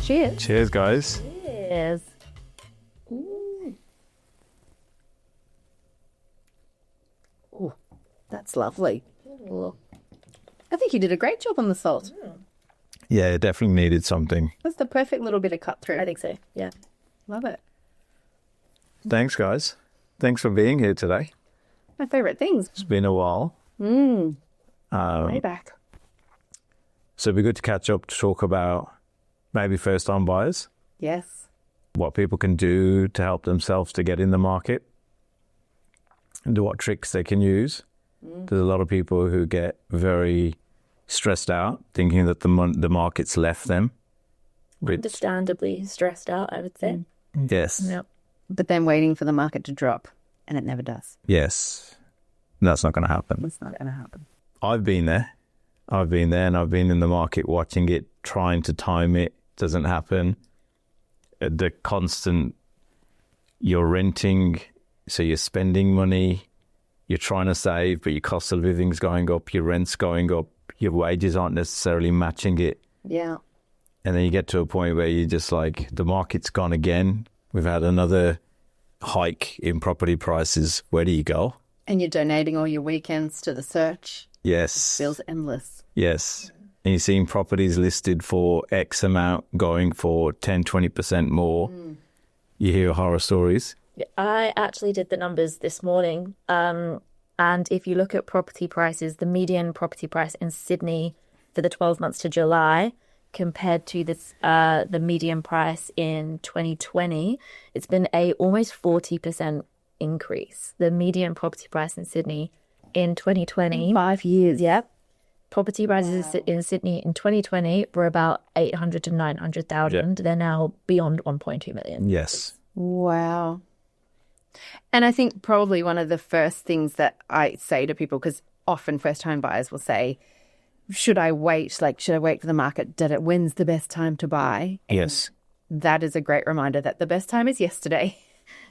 Cheers. Cheers, guys. Cheers. Oh, that's lovely. Ooh. I think you did a great job on the salt. Yeah, it definitely needed something. That's the perfect little bit of cut through. I think so, yeah. Love it. Thanks, guys. Thanks for being here today. My favourite things. It's been a while. Way back. So it'd be good to catch up to talk about maybe first-time buyers, Yes. what people can do to help themselves to get in the market, and what tricks they can use. There's a lot of people who get very stressed out, thinking that the market's left them. Understandably stressed out, I would say. Yes. Yep. But then waiting for the market to drop, and it never does. Yes. That's not going to happen. It's not going to happen. I've been there, and I've been in the market watching it, trying to time it. Doesn't happen. The constant, you're renting, so you're spending money, you're trying to save, but your cost of living's going up, your rent's going up, your wages aren't necessarily matching it. Yeah. And then you get to a point where you're just like, the market's gone again. We've had another hike in property prices. Where do you go? And you're donating all your weekends to the search. Yes. Feels endless. Yes. And you're seeing properties listed for X amount going for 10, 20% more. You hear horror stories. I actually did the numbers this morning. And if you look at property prices, the median property price in Sydney for the 12 months to July compared to the median price in 2020, it's been a almost 40% increase. The median property price in Sydney in 2020. 5 years. Yep. Property prices in Sydney in 2020 were about 800 to 900,000. They're now beyond 1.2 million. Yes. Wow. And I think probably one of the first things that I say to people, because often first-time buyers will say, should I wait? Like, should I wait for the market? When's the best time to buy? Yes. That is a great reminder that the best time is yesterday.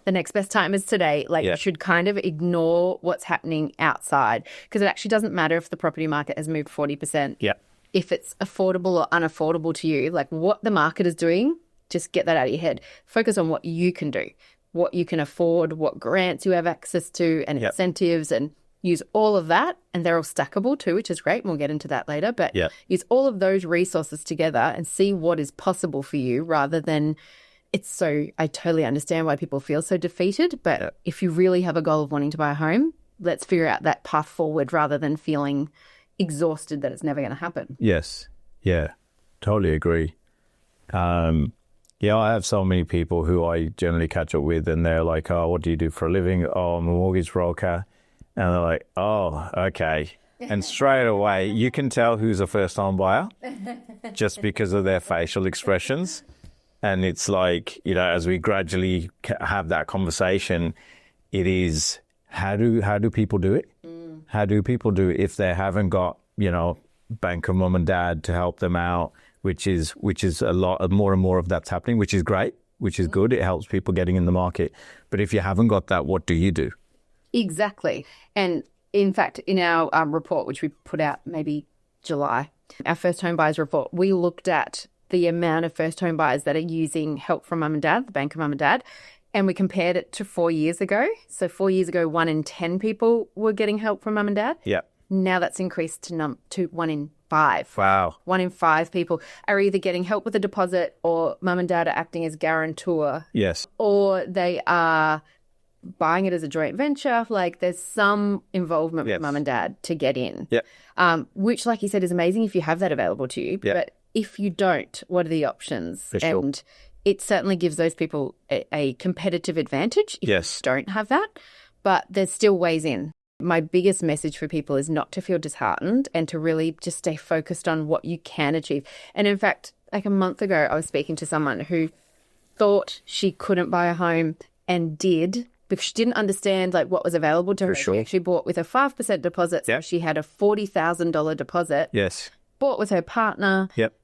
The next best time is today. You should kind of ignore what's happening outside, because it actually doesn't matter if the property market has moved 40%. Yeah. If it's affordable or unaffordable to you, like what the market is doing, just get that out of your head. Focus on what you can do, what you can afford, what grants you have access to and incentives, and use all of that. And they're all stackable too, which is great. And we'll get into that later. But use all of those resources together and see what is possible for you, rather than I totally understand why people feel so defeated. But if you really have a goal of wanting to buy a home, let's figure out that path forward rather than feeling exhausted that it's never going to happen. Yes. Yeah. Totally agree. I have so many people who I generally catch up with, and they're like, oh, what do you do for a living? Oh, I'm a mortgage broker. And they're like, oh, okay. And straight away, you can tell who's a first-time buyer just because of their facial expressions. And it's like, as we gradually have that conversation, it is, how do people do it? How do people do it if they haven't got, banker mum and dad to help them out, which is a lot more and more of that's happening, which is great, which is good. It helps people getting in the market. But if you haven't got that, what do you do? Exactly. And in fact, in our report, which we put out maybe July, our first home buyers report, we looked at the amount of first home buyers that are using help from mum and dad, the bank of mum and dad, and we compared it to 4 years ago. So 4 years ago, 1 in 10 people were getting help from mum and dad. Yeah. Now that's increased to 1 in 5. Wow. 1 in 5 people are either getting help with a deposit, or mum and dad are acting as guarantor. Yes. Or they are buying it as a joint venture. Like, there's some involvement with mum and dad to get in. Yeah. Which, like you said, is amazing if you have that available to you. Yeah. But if you don't, what are the options? For sure. And it certainly gives those people a competitive advantage if you don't have that. But there's still ways in. My biggest message for people is not to feel disheartened and to really just stay focused on what you can achieve. And in fact, like a month ago, I was speaking to someone who thought she couldn't buy a home and did, because she didn't understand what was available to her. Sure. She actually bought with a 5% deposit. So she had a $40,000 deposit. Yes. Bought with her partner. Yep.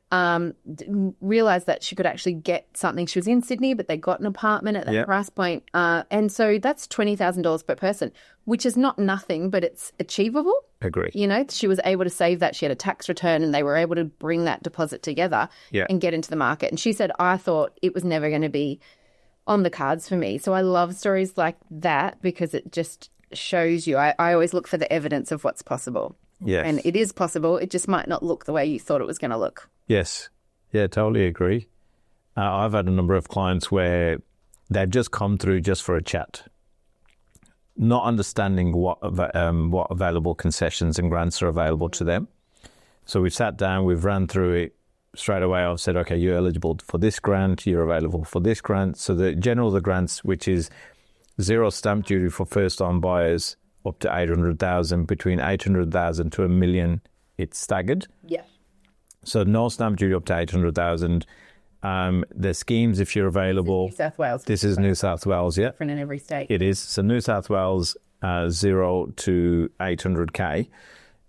Realised that she could actually get something. She was in Sydney, but they got an apartment at that price point. And so that's $20,000 per person, which is not nothing, but it's achievable. Agree. You know, she was able to save that. She had a tax return and they were able to bring that deposit together and get into the market. And she said, I thought it was never going to be on the cards for me. So I love stories like that because it just shows you. I always look for the evidence of what's possible. Yes. And it is possible. It just might not look the way you thought it was going to look. Yes. Yeah, totally agree. I've had a number of clients where they've just come through just for a chat, not understanding what available concessions and grants are available to them. So we've sat down, we've ran through it straight away. I've said, okay, you're eligible for this grant, you're available for this grant. So the grants, which is zero stamp duty for first-time buyers up to 800,000, between 800,000 to $1 million, it's staggered. Yeah. So no stamp duty up to 800,000. The schemes, if you're available. New South Wales. This is New South Wales, yeah. Different in every state. It is. So New South Wales, 0 to 800K.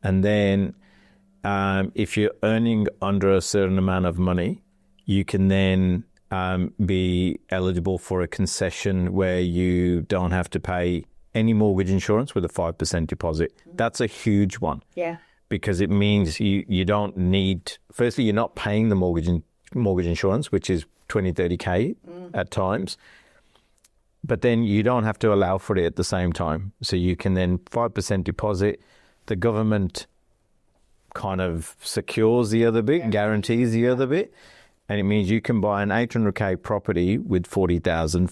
And then if you're earning under a certain amount of money, you can then be eligible for a concession where you don't have to pay any mortgage insurance with a 5% deposit. That's a huge one. Yeah. Because it means you don't need, firstly, you're not paying the mortgage insurance, which is 20, 30K at times. But then you don't have to allow for it at the same time. So you can then 5% deposit. The government kind of secures the other bit, guarantees the other bit. And it means you can buy an 800K property with 40,000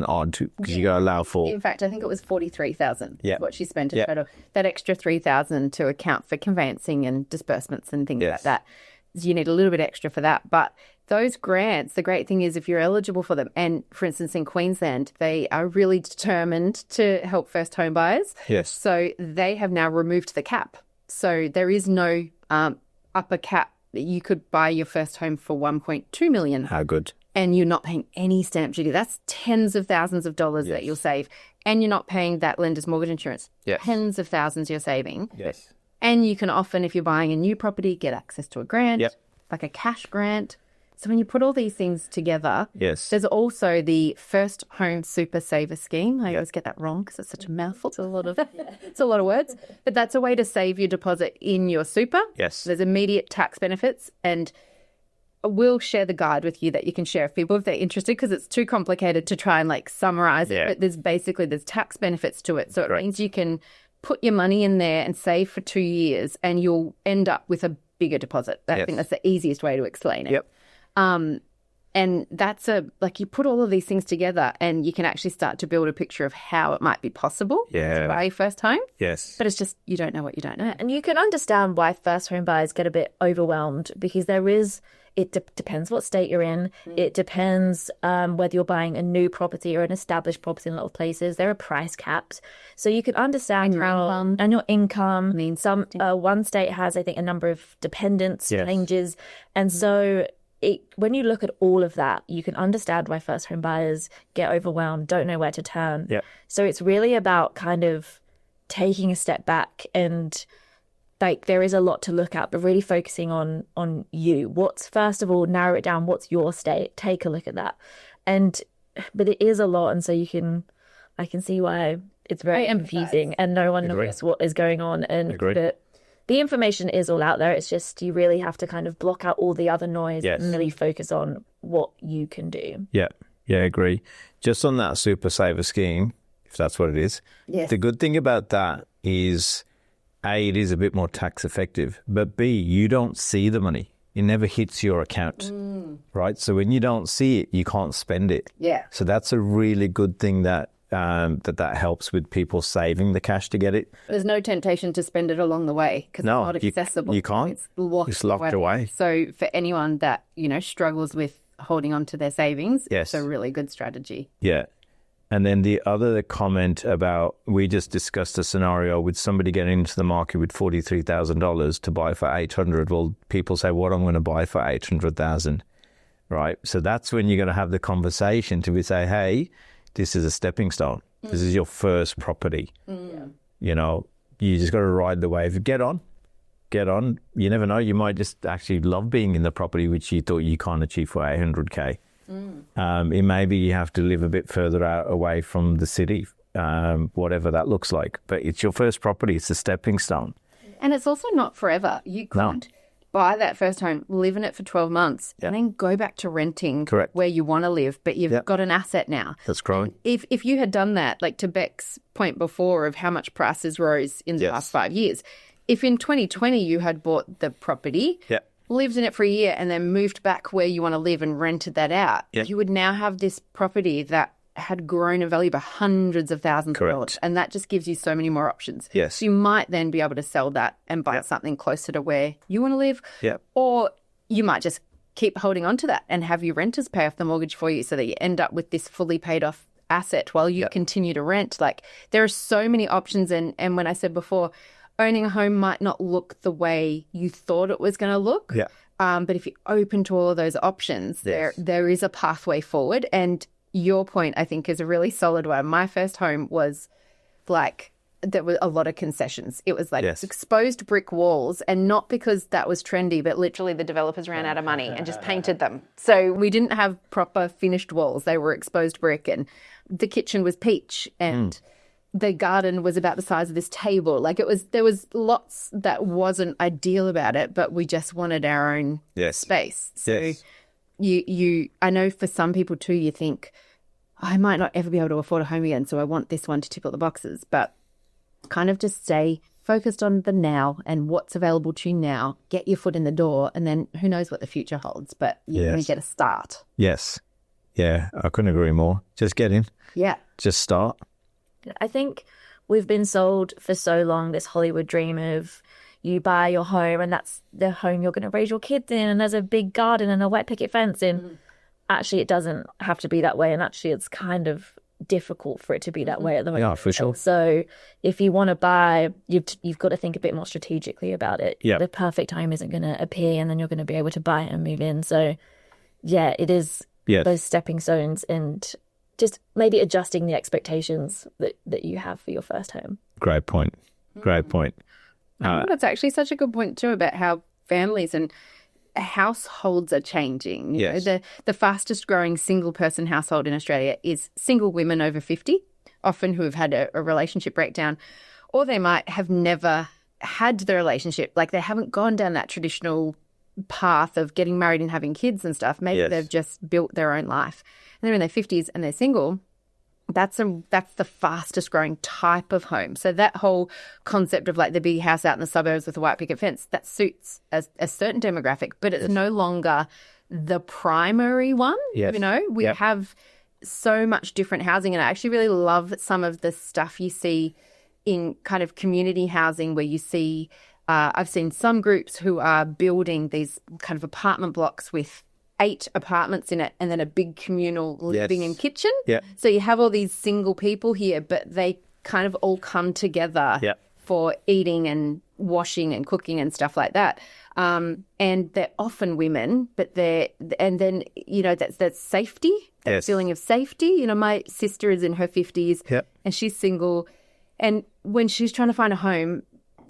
odd, because you got to allow for. In fact, I think it was 43,000. Yeah. What she spent in total. That extra 3,000 to account for conveyancing and disbursements and things like that. You need a little bit extra for that. But those grants, the great thing is if you're eligible for them, and for instance in Queensland, they are really determined to help first home buyers. Yes. So they have now removed the cap. So there is no upper cap. You could buy your first home for $1.2 million. How good. And you're not paying any stamp duty. That's tens of thousands of dollars that you'll save. And you're not paying that lender's mortgage insurance. Yes. Tens of thousands you're saving. Yes. And you can often, if you're buying a new property, get access to a grant, like a cash grant. So when you put all these things together, there's also the First Home Super Saver Scheme. I always get that wrong because it's such a mouthful. It's a lot of it's a lot of words. But that's a way to save your deposit in your super. Yes. There's immediate tax benefits, and we'll share the guide with you that you can share with people if they're interested, because it's too complicated to try and like summarize it. But there's tax benefits to it. So it means you can put your money in there and save for 2 years and you'll end up with a bigger deposit. I think that's the easiest way to explain it. Yep. And that's you put all of these things together and you can actually start to build a picture of how it might be possible to buy your first home. Yes. But it's just, you don't know what you don't know. And you can understand why first home buyers get a bit overwhelmed, because it depends what state you're in. It depends whether you're buying a new property or an established property in a lot of places. There are price caps. So you can understand and your income. I mean, one state has, I think, a number of dependents changes. And so when you look at all of that, you can understand why first home buyers get overwhelmed, don't know where to turn. Yeah. So it's really about kind of taking a step back, and there is a lot to look at, but really focusing on you. First of all, narrow it down. What's your state? Take a look at that. But it is a lot. And so I can see why it's very confusing and no one knows what is going on. But the information is all out there. It's just you really have to kind of block out all the other noise and really focus on what you can do. Yeah, agree. Just on that Super Saver Scheme, if that's what it is, the good thing about that is, A, it is a bit more tax effective, but B, you don't see the money. It never hits your account, right? So when you don't see it, you can't spend it. Yeah. So that's a really good thing that helps with people saving the cash to get it. There's no temptation to spend it along the way because it's not accessible. You can't. It's locked away. So for anyone that, struggles with holding on to their savings, it's a really good strategy. Yeah. And then the other comment about, we just discussed a scenario with somebody getting into the market with $43,000 to buy for $800,000. Well, people say, what I'm going to buy for $800,000, right? So that's when you're going to have the conversation to say, hey, this is a stepping stone. This is your first property. You just got to ride the wave. Get on. You never know. You might just actually love being in the property which you thought you can't achieve for $800K. It may be you have to live a bit further away from the city whatever that looks like. But it's your first property. It's a stepping stone. And it's also not forever. You could buy that first home, live in it for 12 months, and then go back to renting where you want to live, but you've got an asset now. That's growing. If you had done that, like to Beck's point before of how much prices rose in the past 5 years, if in 2020 you had bought the property, lived in it for a year, and then moved back where you want to live and rented that out, you would now have this property that had grown in value by hundreds of thousands of dollars. And that just gives you so many more options. Yes. So you might then be able to sell that and buy something closer to where you want to live. Or you might just keep holding on to that and have your renters pay off the mortgage for you so that you end up with this fully paid off asset while you continue to rent. Like, there are so many options. And when I said before, owning a home might not look the way you thought it was going to look. But if you're open to all of those options, there is a pathway forward. And your point, I think, is a really solid one. My first home was like, there were a lot of concessions. It was like exposed brick walls, and not because that was trendy, but literally the developers ran out of money and just painted them. So we didn't have proper finished walls. They were exposed brick, and the kitchen was peach, and the garden was about the size of this table. Like, there was lots that wasn't ideal about it, but we just wanted our own space. So I know for some people too, you think, I might not ever be able to afford a home again, so I want this one to tick all the boxes. But kind of just stay focused on the now and what's available to you now. Get your foot in the door, and then who knows what the future holds, but you're going to get a start. Yes. Yeah, I couldn't agree more. Just get in. Yeah. Just start. I think we've been sold for so long this Hollywood dream of you buy your home and that's the home you're going to raise your kids in, and there's a big garden and a white picket fence in. Actually, it doesn't have to be that way, and actually it's kind of difficult for it to be that way at the moment. Yeah, for sure. So if you want to buy, you've got to think a bit more strategically about it. Yeah. The perfect home isn't going to appear, and then you're going to be able to buy it and move in. So yeah, it is those stepping stones, and just maybe adjusting the expectations that you have for your first home. Great point. Great point. I think that's actually such a good point too about how families and households are changing. You know, the fastest growing single person household in Australia is single women over 50, often who have had a relationship breakdown, or they might have never had the relationship. Like, they haven't gone down that traditional path of getting married and having kids and stuff. Maybe they've just built their own life. And they're in their 50s and they're single. That's the fastest growing type of home. So that whole concept of like the big house out in the suburbs with a white picket fence, that suits a certain demographic, but it's no longer the primary one. You know, we have so much different housing, and I actually really love some of the stuff you see in kind of community housing where you see, I've seen some groups who are building these kind of apartment blocks with 8 apartments in it and then a big communal living and kitchen. So you have all these single people here, but they kind of all come together for eating and washing and cooking and stuff like that. And they're often women, but then, you know, that's safety, that feeling of safety. You know, my sister is in her 50s and she's single. And when she's trying to find a home,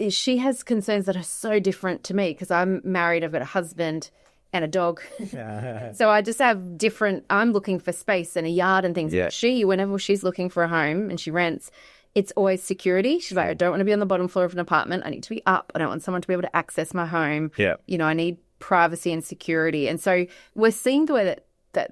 she has concerns that are so different to me because I'm married, I've got a husband and a dog. So I just have different, I'm looking for space and a yard and things. Whenever she's looking for a home and she rents, it's always security. She's like, I don't want to be on the bottom floor of an apartment. I need to be up. I don't want someone to be able to access my home. You know, I need privacy and security. And so we're seeing the way that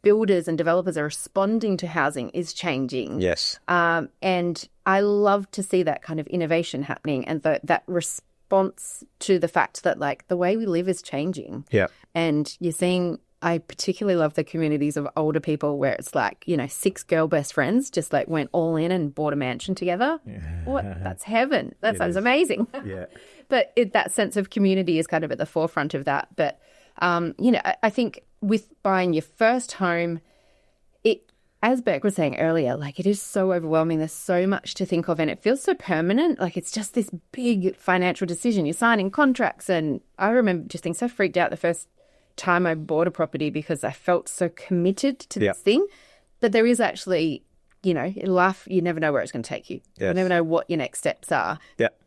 builders and developers are responding to housing is changing. And I love to see that kind of innovation happening and that response to the fact that like the way we live is changing. And you're seeing, I particularly love the communities of older people where it's like, you know, 6 girl best friends just like went all in and bought a mansion together. What? That's heaven. That sounds amazing. But that sense of community is kind of at the forefront of that. But, you know, I think with buying your first home, as Beck was saying earlier, like it is so overwhelming. There's so much to think of and it feels so permanent. Like it's just this big financial decision. You're signing contracts. And I remember just being so freaked out the first time I bought a property because I felt so committed to this thing. But there is actually, you know, in life, you never know where it's going to take you. You never know what your next steps are.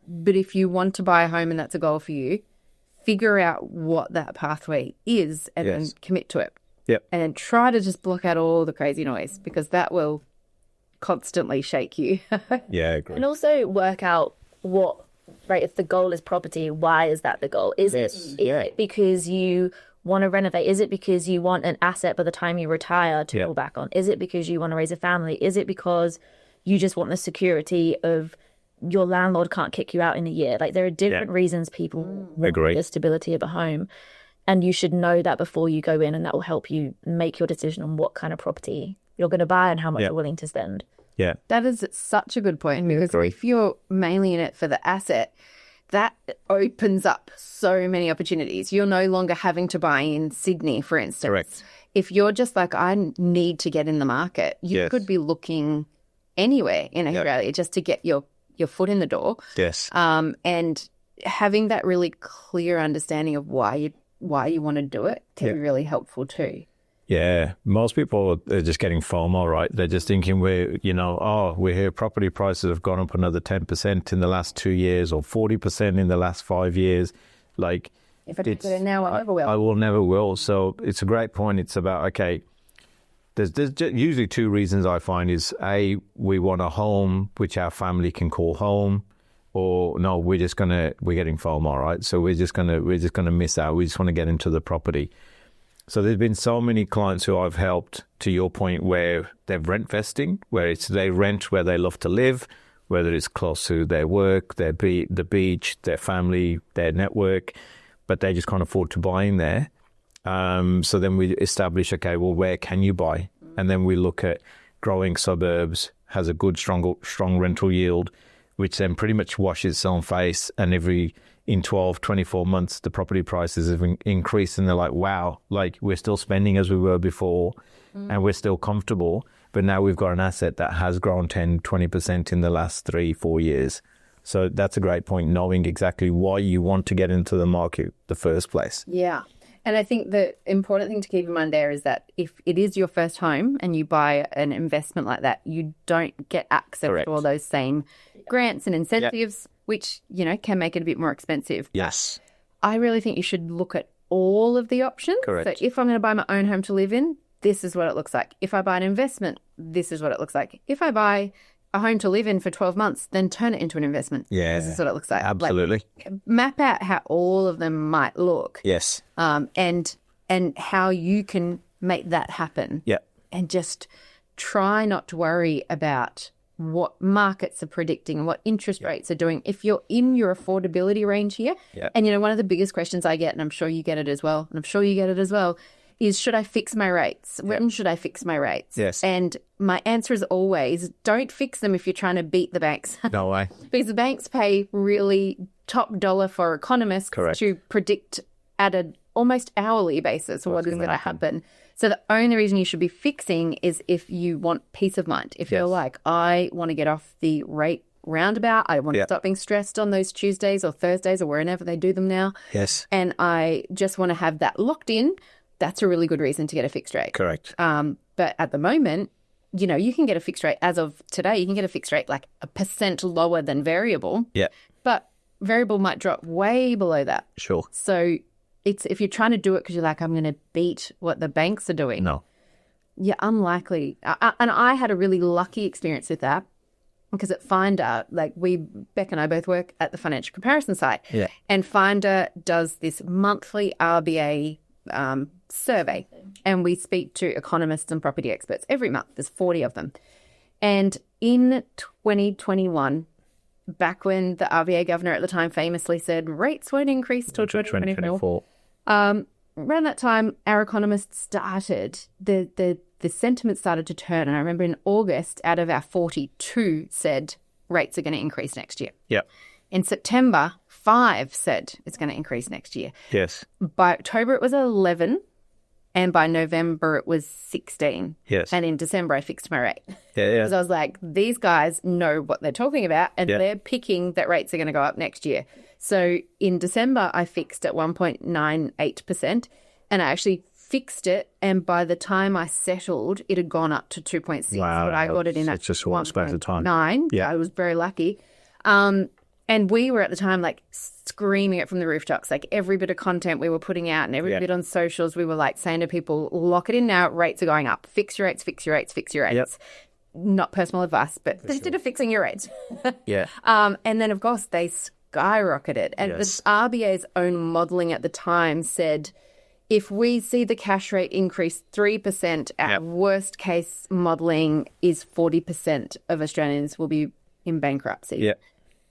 But if you want to buy a home and that's a goal for you, figure out what that pathway is and then commit to it. And try to just block out all the crazy noise because that will constantly shake you. Yeah, I agree. And also work out right, if the goal is property, why is that the goal? Is it because you want to renovate? Is it because you want an asset by the time you retire to fall back on? Is it because you want to raise a family? Is it because you just want the security of your landlord can't kick you out in a year? Like, there are different reasons people want the stability of a home. And you should know that before you go in, and that will help you make your decision on what kind of property you're going to buy and how much you're willing to spend. Yeah. That is such a good point, because if you're mainly in it for the asset, that opens up so many opportunities. You're no longer having to buy in Sydney, for instance. Correct. If you're just like, I need to get in the market, you could be looking anywhere in Australia just to get your foot in the door. Yes. And having that really clear understanding of why you want to do it can be really helpful too. Yeah, most people are just getting FOMO, right? They're just thinking we're here, property prices have gone up another 10% in the last 2 years or 40% in the last 5 years. Like, if I don't get it now, I never will. I will never will. So it's a great point. It's about, okay, there's usually two reasons I find is, A, we want a home which our family can call home, or no, we're getting FOMO, right? So we're just gonna miss out. We just want to get into the property. So there's been so many clients who I've helped, to your point, where they're rent vesting, where they rent where they love to live, whether it's close to their work, the beach, their family, their network, but they just can't afford to buy in there. So then we establish, okay, well, where can you buy? And then we look at growing suburbs, has a good, strong rental yield, which then pretty much washes its own face, and in 12, 24 months, the property prices have increased, and they're like, wow, like, we're still spending as we were before, and we're still comfortable, but now we've got an asset that has grown 10, 20% in the last 3-4 years. So that's a great point, knowing exactly why you want to get into the market the first place. Yeah. And I think the important thing to keep in mind there is that if it is your first home and you buy an investment like that, you don't get access to all those same grants and incentives, which, can make it a bit more expensive. Yes. I really think you should look at all of the options. Correct. So if I'm going to buy my own home to live in, this is what it looks like. If I buy an investment, this is what it looks like. If I buy a home to live in for 12 months, then turn it into an investment. Yeah. This is what it looks like. Absolutely. Like, map out how all of them might look. Yes. And how you can make that happen. Yeah. And just try not to worry about what markets are predicting, what interest rates are doing. If you're in your affordability range here, and one of the biggest questions I get, and I'm sure you get it as well, is, should I fix my rates? When should I fix my rates? Yes. And my answer is always, don't fix them if you're trying to beat the banks. No way. Because the banks pay really top dollar for economists to predict at an almost hourly basis what is going to happen. So the only reason you should be fixing is if you want peace of mind. If you're like, I want to get off the rate roundabout, I want to stop being stressed on those Tuesdays or Thursdays or wherever they do them now. Yes. And I just want to have that locked in. That's a really good reason to get a fixed rate. Correct. But at the moment, you can get a fixed rate as of today. You can get a fixed rate like 1% lower than variable. Yeah. But variable might drop way below that. Sure. So it's, if you're trying to do it because you're like, I'm going to beat what the banks are doing. No. You're unlikely. And I had a really lucky experience with that, because at Finder, Beck and I both work at the financial comparison site. Yeah. And Finder does this monthly RBA survey, and we speak to economists and property experts every month. There's 40 of them. And in 2021, back when the RBA governor at the time famously said rates won't increase till 2024, around that time, our economists started, the sentiment started to turn. And I remember in August, out of our 42 said rates are going to increase next year. Yeah. In September, 5 said it's going to increase next year. Yes. By October, it was 11. And by November, it was 16. Yes. And in December, I fixed my rate. Yeah. Because I was like, these guys know what they're talking about, and they're picking that rates are going to go up next year. So in December, I fixed at 1.98%, and I actually fixed it. And by the time I settled, it had gone up to 2.6. Wow. But I got it in at just one space of time. 9. Yeah. I was very lucky. And we were at the time screaming it from the rooftops, every bit of content we were putting out and every bit on socials, we were saying to people, lock it in now, rates are going up, fix your rates, fix your rates, fix your rates. Yep. not personal advice, but just did a fixing your rates. Yeah. And then, instead of fixing your rates. Yeah. And then, of course, they skyrocketed. And Yes. the RBA's own modelling at the time said, if we see the cash rate increase 3%, our Yep. worst case modelling is 40% of Australians will be in bankruptcy. Yeah.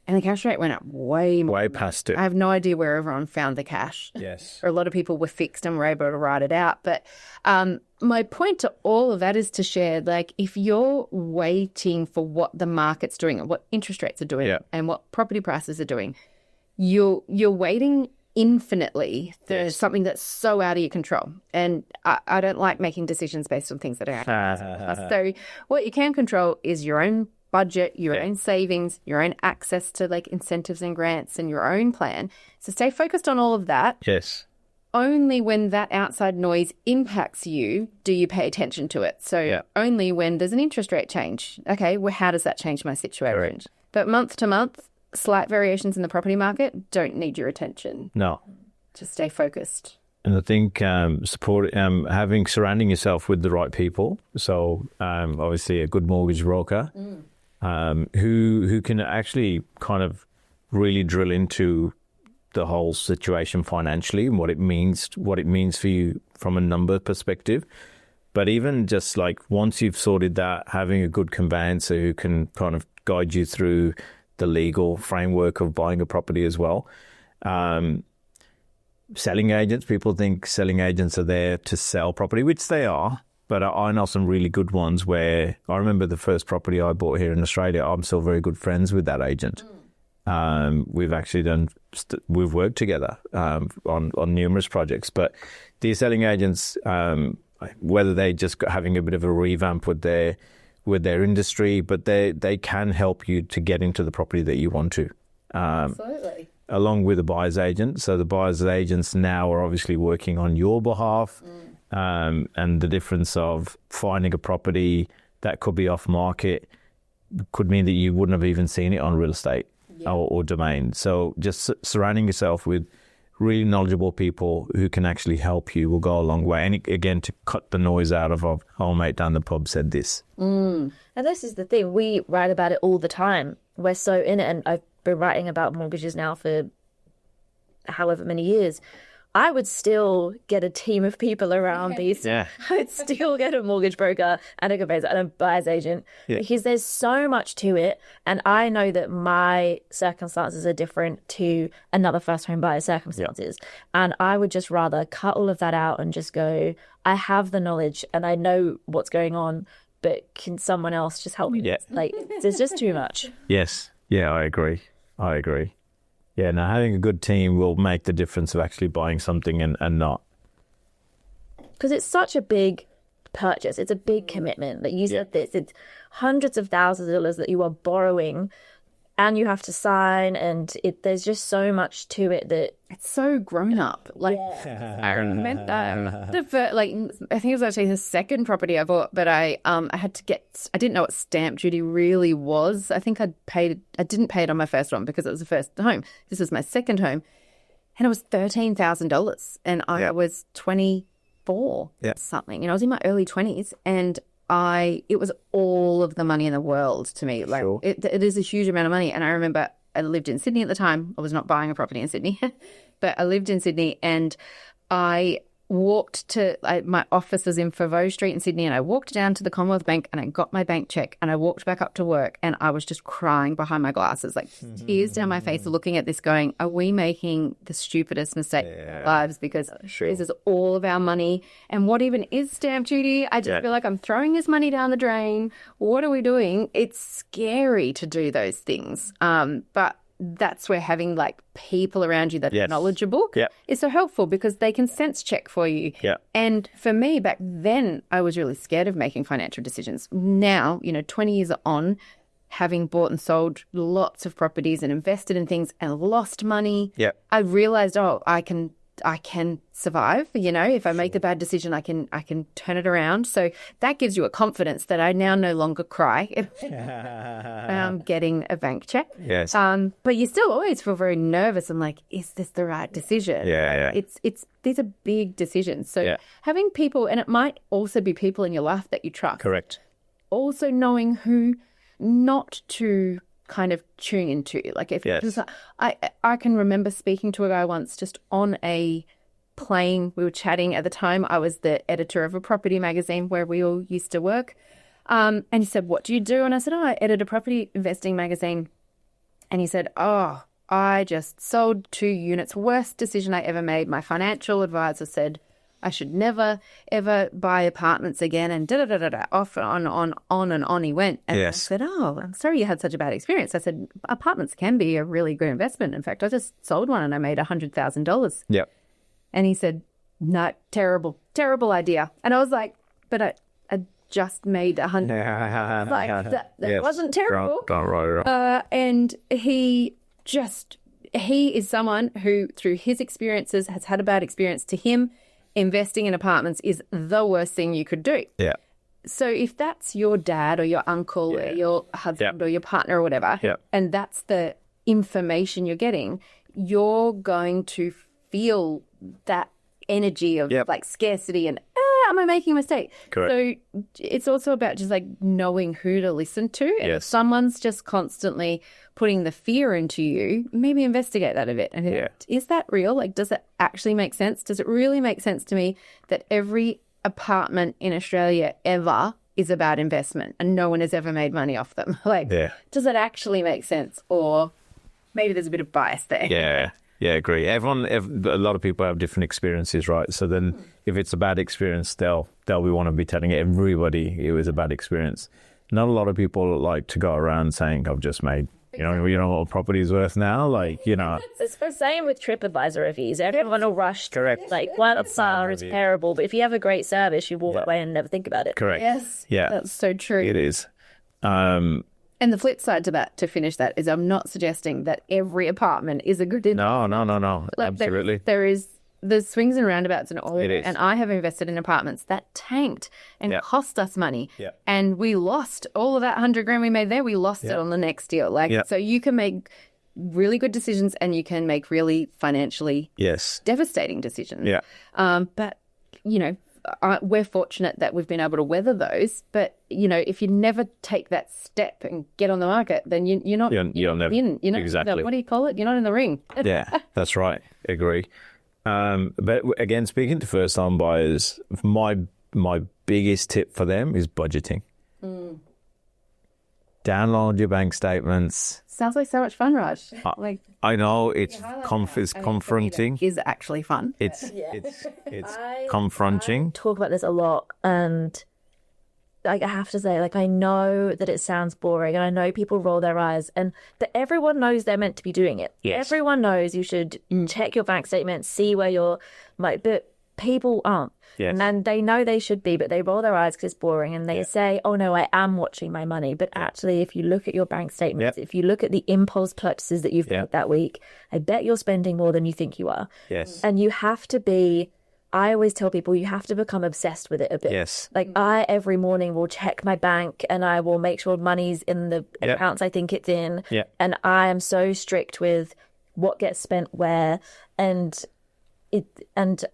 And the cash rate went up way more. Way past it. I have no idea where everyone found the cash. Yes. Or a lot of people were fixed and were able to ride it out. But my point to all of that is to share, like, if you're waiting for what the market's doing and what interest rates are doing Yeah. and what property prices are doing, you're waiting infinitely for something that's so out of your control. And I don't like making decisions based on things that are out of your control. So what you can control is your own budget, your own savings, your own access to like incentives and grants and your own plan. So stay focused on all of that. Yes. Only when that outside noise impacts you do you pay attention to it. So only when there's an interest rate change. Okay, well, how does that change my situation? Correct. But month to month, slight variations in the property market don't need your attention. No. Just stay focused. And I think surrounding yourself with the right people. So obviously a good mortgage broker who can actually kind of really drill into the whole situation financially and what it means for you from a number perspective. But even just like once you've sorted that, having a good conveyancer who can kind of guide you through the legal framework of buying a property as well. Selling agents, people think selling agents are there to sell property, which they are. But I know some really good ones where I remember the first property I bought here in Australia, I'm still very good friends with that agent. We've actually we've worked together on numerous projects. But these selling agents, whether they just having a bit of a revamp with their industry, but they can help you to get into the property that you want to. Absolutely. Along with the buyer's agent. So the buyer's agents now are obviously working on your behalf. And the difference of finding a property that could be off market could mean that you wouldn't have even seen it on real estate or domain. So just surrounding yourself with really knowledgeable people who can actually help you will go a long way. And again, to cut the noise out of oh, mate down the pub said this. And this is the thing. We write about it all the time. We're so in it. And I've been writing about mortgages now for however many years. I would still get a team of people around these. Yeah. I would still get a mortgage broker and a conveyancer and a buyer's agent because there's so much to it. And I know that my circumstances are different to another first home buyer's circumstances. And I would just rather cut all of that out and just go, I have the knowledge and I know what's going on, but can someone else just help me? Yeah. Like, there's just too much. Yes. Yeah, I agree. Yeah, now having a good team will make the difference of actually buying something and not. Because it's such a big purchase. It's a big commitment. That you said this. It's hundreds of thousands of dollars that you are borrowing and you have to sign. And there's just so much to it that... It's so grown up. Like, I remember I think it was actually the second property I bought, but I didn't know what stamp duty really was. I think I didn't pay it on my first one because it was the first home. This was my second home. And it was $13,000. And I was 24 something. And I was in my early 20s and it was all of the money in the world to me. Like it is a huge amount of money. And I remember I lived in Sydney at the time. I was not buying a property in Sydney, but I lived in Sydney and I walked my office was in Favo Street in Sydney and I walked down to the Commonwealth Bank and I got my bank check and I walked back up to work and I was just crying behind my glasses, like tears down my face looking at this going, are we making the stupidest mistake of our lives because this is all of our money and what even is stamp duty? I just feel like I'm throwing this money down the drain. What are we doing? It's scary to do those things. But that's where having like people around you that are knowledgeable is so helpful because they can sense check for you. And for me back then, I was really scared of making financial decisions. Now, 20 years on, having bought and sold lots of properties and invested in things and lost money, I realized, I can survive. If I make a bad decision, I can turn it around. So that gives you a confidence that I now no longer cry if I'm getting a bank check. Yes. But you still always feel very nervous. I'm like, is this the right decision? Yeah. These are big decisions. So having people, and it might also be people in your life that you trust. Correct. also knowing who not to kind of tune into. Like if I can remember speaking to a guy once just on a plane. We were chatting at the time. I was the editor of a property magazine where we all used to work. And he said, "What do you do?" And I said, "Oh, I edit a property investing magazine." And he said, "Oh, I just sold 2 units. Worst decision I ever made. My financial advisor said I should never, ever buy apartments again." And da-da-da-da-da, off and on and on he went. And I said, "Oh, I'm sorry you had such a bad experience." I said, "Apartments can be a really good investment. In fact, I just sold one and I made $100,000. Yep. And he said, "No, terrible idea." And I was like, "But I just made 100. Like that wasn't terrible. Right. And he is someone who, through his experiences, has had a bad experience. To him, investing in apartments is the worst thing you could do. Yeah. So if that's your dad or your uncle or your husband or your partner or whatever, and that's the information you're getting, you're going to feel that energy of like scarcity and am I making a mistake? Correct. So it's also about just like knowing who to listen to. And if someone's just constantly putting the fear into you, maybe investigate that a bit. And is that real? Like, does it actually make sense? Does it really make sense to me that every apartment in Australia ever is about investment and no one has ever made money off them? Like, does it actually make sense? Or maybe there's a bit of bias there. Yeah, agree. A lot of people have different experiences, right? So then if it's a bad experience, they'll want to be telling everybody it was a bad experience. Not a lot of people like to go around saying, "I've just made, you know what property is worth now?" Like, It's the same with TripAdvisor reviews. Everyone will rush. Correct. Like, one star is terrible, but if you have a great service, you walk away and never think about it. Correct. Yes. Yeah. That's so true. It is. And the flip side to that, to finish that, is I'm not suggesting that every apartment is a good investment. No. Like absolutely. There's swings and roundabouts and all of It is. And I have invested in apartments that tanked and cost us money. Yeah. And we lost all of that 100 grand we made there. We lost it on the next deal. So you can make really good decisions and you can make really financially devastating decisions. Yeah. But, we're fortunate that we've been able to weather those. But, if you never take that step and get on the market, then you're not you'll never in. exactly. What do you call it? You're not in the ring. Yeah, that's right. Agree. But again, speaking to first-time buyers, my biggest tip for them is budgeting. Download your bank statements. Sounds like so much fun, Raj. I know it's confronting. Is actually fun. It's confronting. Talk about this a lot, and I have to say, I know that it sounds boring, and I know people roll their eyes, and that everyone knows they're meant to be doing it. Yes. Everyone knows you should check your bank statement, see where you're, but people aren't. Yes. And they know they should be, but they roll their eyes because it's boring, and they say, "Oh no, I am watching my money." But actually, if you look at your bank statements, if you look at the impulse purchases that you've made that week, I bet you're spending more than you think you are. Yes. And you have to be. I always tell people you have to become obsessed with it a bit. Yes. I every morning will check my bank and I will make sure money's in the accounts I think it's in. Yeah. And I am so strict with what gets spent where, and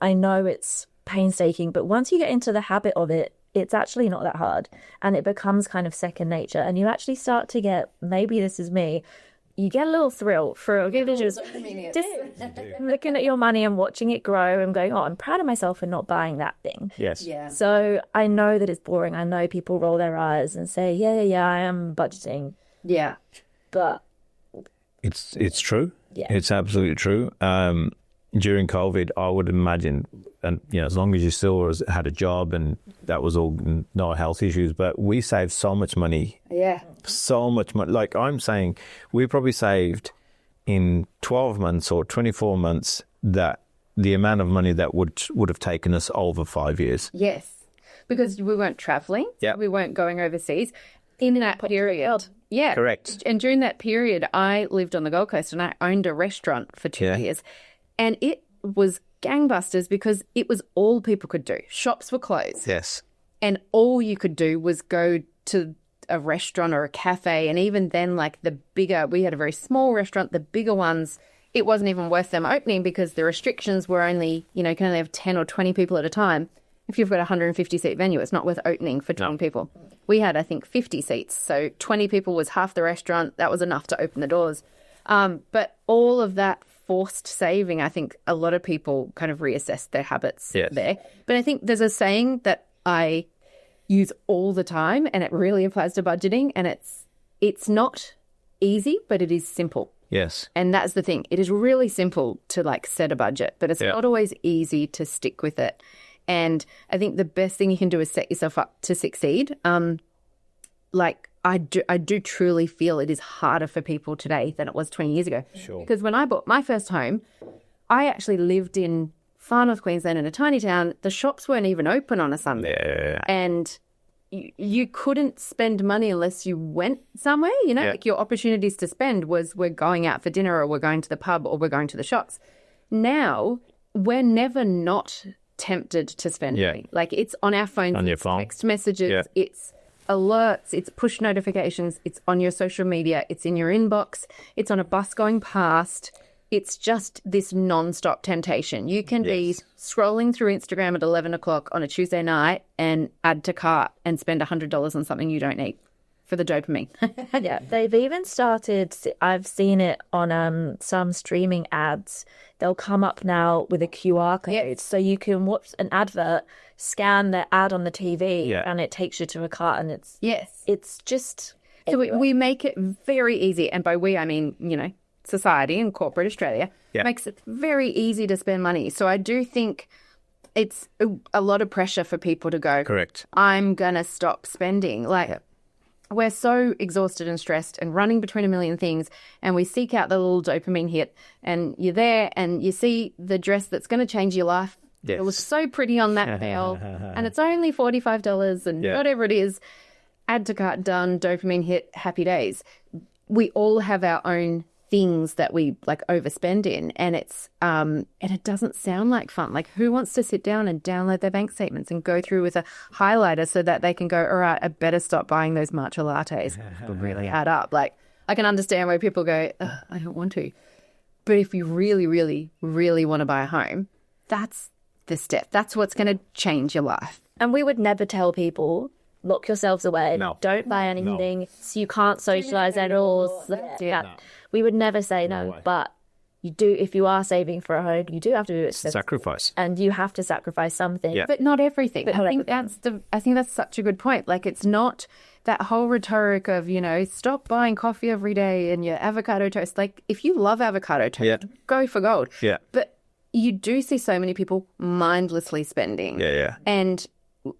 I know it's painstaking, but once you get into the habit of it, it's actually not that hard, and it becomes kind of second nature, and you actually start to get, maybe this is me, you get a little thrill for just looking at your money and watching it grow and going, "Oh, I'm proud of myself for not buying that thing." Yes. Yeah. So I know that it's boring. I know people roll their eyes and say, yeah, I am budgeting. Yeah. But It's true. Yeah. It's absolutely true. During COVID, I would imagine, and as long as you still had a job and that was all no health issues, but we saved so much money. Yeah. So much money. Like I'm saying, we probably saved in 12 months or 24 months that the amount of money that would have taken us over 5 years. Yes. Because we weren't traveling. Yeah. We weren't going overseas. In that period. Yeah. Correct. And during that period, I lived on the Gold Coast and I owned a restaurant for 2 years. And it was gangbusters because it was all people could do. Shops were closed. Yes. And all you could do was go to a restaurant or a cafe. And even then, we had a very small restaurant, the bigger ones, it wasn't even worth them opening because the restrictions were only, can only have 10 or 20 people at a time. if you've got a 150-seat venue, it's not worth opening for 20 people. We had, I think, 50 seats. So 20 people was half the restaurant. That was enough to open the doors. But all of that forced saving, I think a lot of people kind of reassess their habits there. But I think there's a saying that I use all the time, and it really applies to budgeting, and it's not easy, but it is simple. Yes. And that's the thing. It is really simple to like set a budget, but it's not always easy to stick with it. And I think the best thing you can do is set yourself up to succeed. Like I do truly feel it is harder for people today than it was 20 years ago. Sure. Because when I bought my first home, I actually lived in far north Queensland in a tiny town. The shops weren't even open on a Sunday. Yeah. And you couldn't spend money unless you went somewhere, you know, like your opportunities to spend was we're going out for dinner or we're going to the pub or we're going to the shops. Now, we're never not tempted to spend money. Like it's on our phones, on your phone, text messages, it's alerts, it's push notifications, it's on your social media, it's in your inbox, it's on a bus going past. It's just this non-stop temptation. You can be scrolling through Instagram at 11 o'clock on a Tuesday night and add to cart and spend $100 on something you don't need for the dopamine. Yeah, they've even started, I've seen it on some streaming ads. They'll come up now with a QR code. So you can watch an advert, scan the ad on the TV, and it takes you to a cart, and it's just... So we make it very easy. And by we, I mean, you know, society and corporate Australia makes it very easy to spend money. So I do think it's a lot of pressure for people to go, correct, I'm going to stop spending. Like we're so exhausted and stressed and running between a million things, and we seek out the little dopamine hit, and you're there and you see the dress that's going to change your life. It was so pretty on that sale and it's only $45 and whatever it is, add to cart, done, dopamine hit, happy days. We all have our own things that we like overspend in, and it's and it doesn't sound like fun. Like who wants to sit down and download their bank statements and go through with a highlighter so that they can go, all right, I better stop buying those matcha lattes. It'll really add up. Like I can understand where people go, I don't want to. But if you really, really, really want to buy a home, that's the step. That's what's going to change your life. And we would never tell people, lock yourselves away. No. Don't buy anything. So you can't socialise at all. We would never say no, but you do. If you are saving for a home, you do have to do it. Sacrifice, and you have to sacrifice something, but not everything. But I think that's such a good point. Like it's not that whole rhetoric of, you know, stop buying coffee every day and your avocado toast. Like if you love avocado toast, go for gold. Yeah, but you do see so many people mindlessly spending. Yeah. And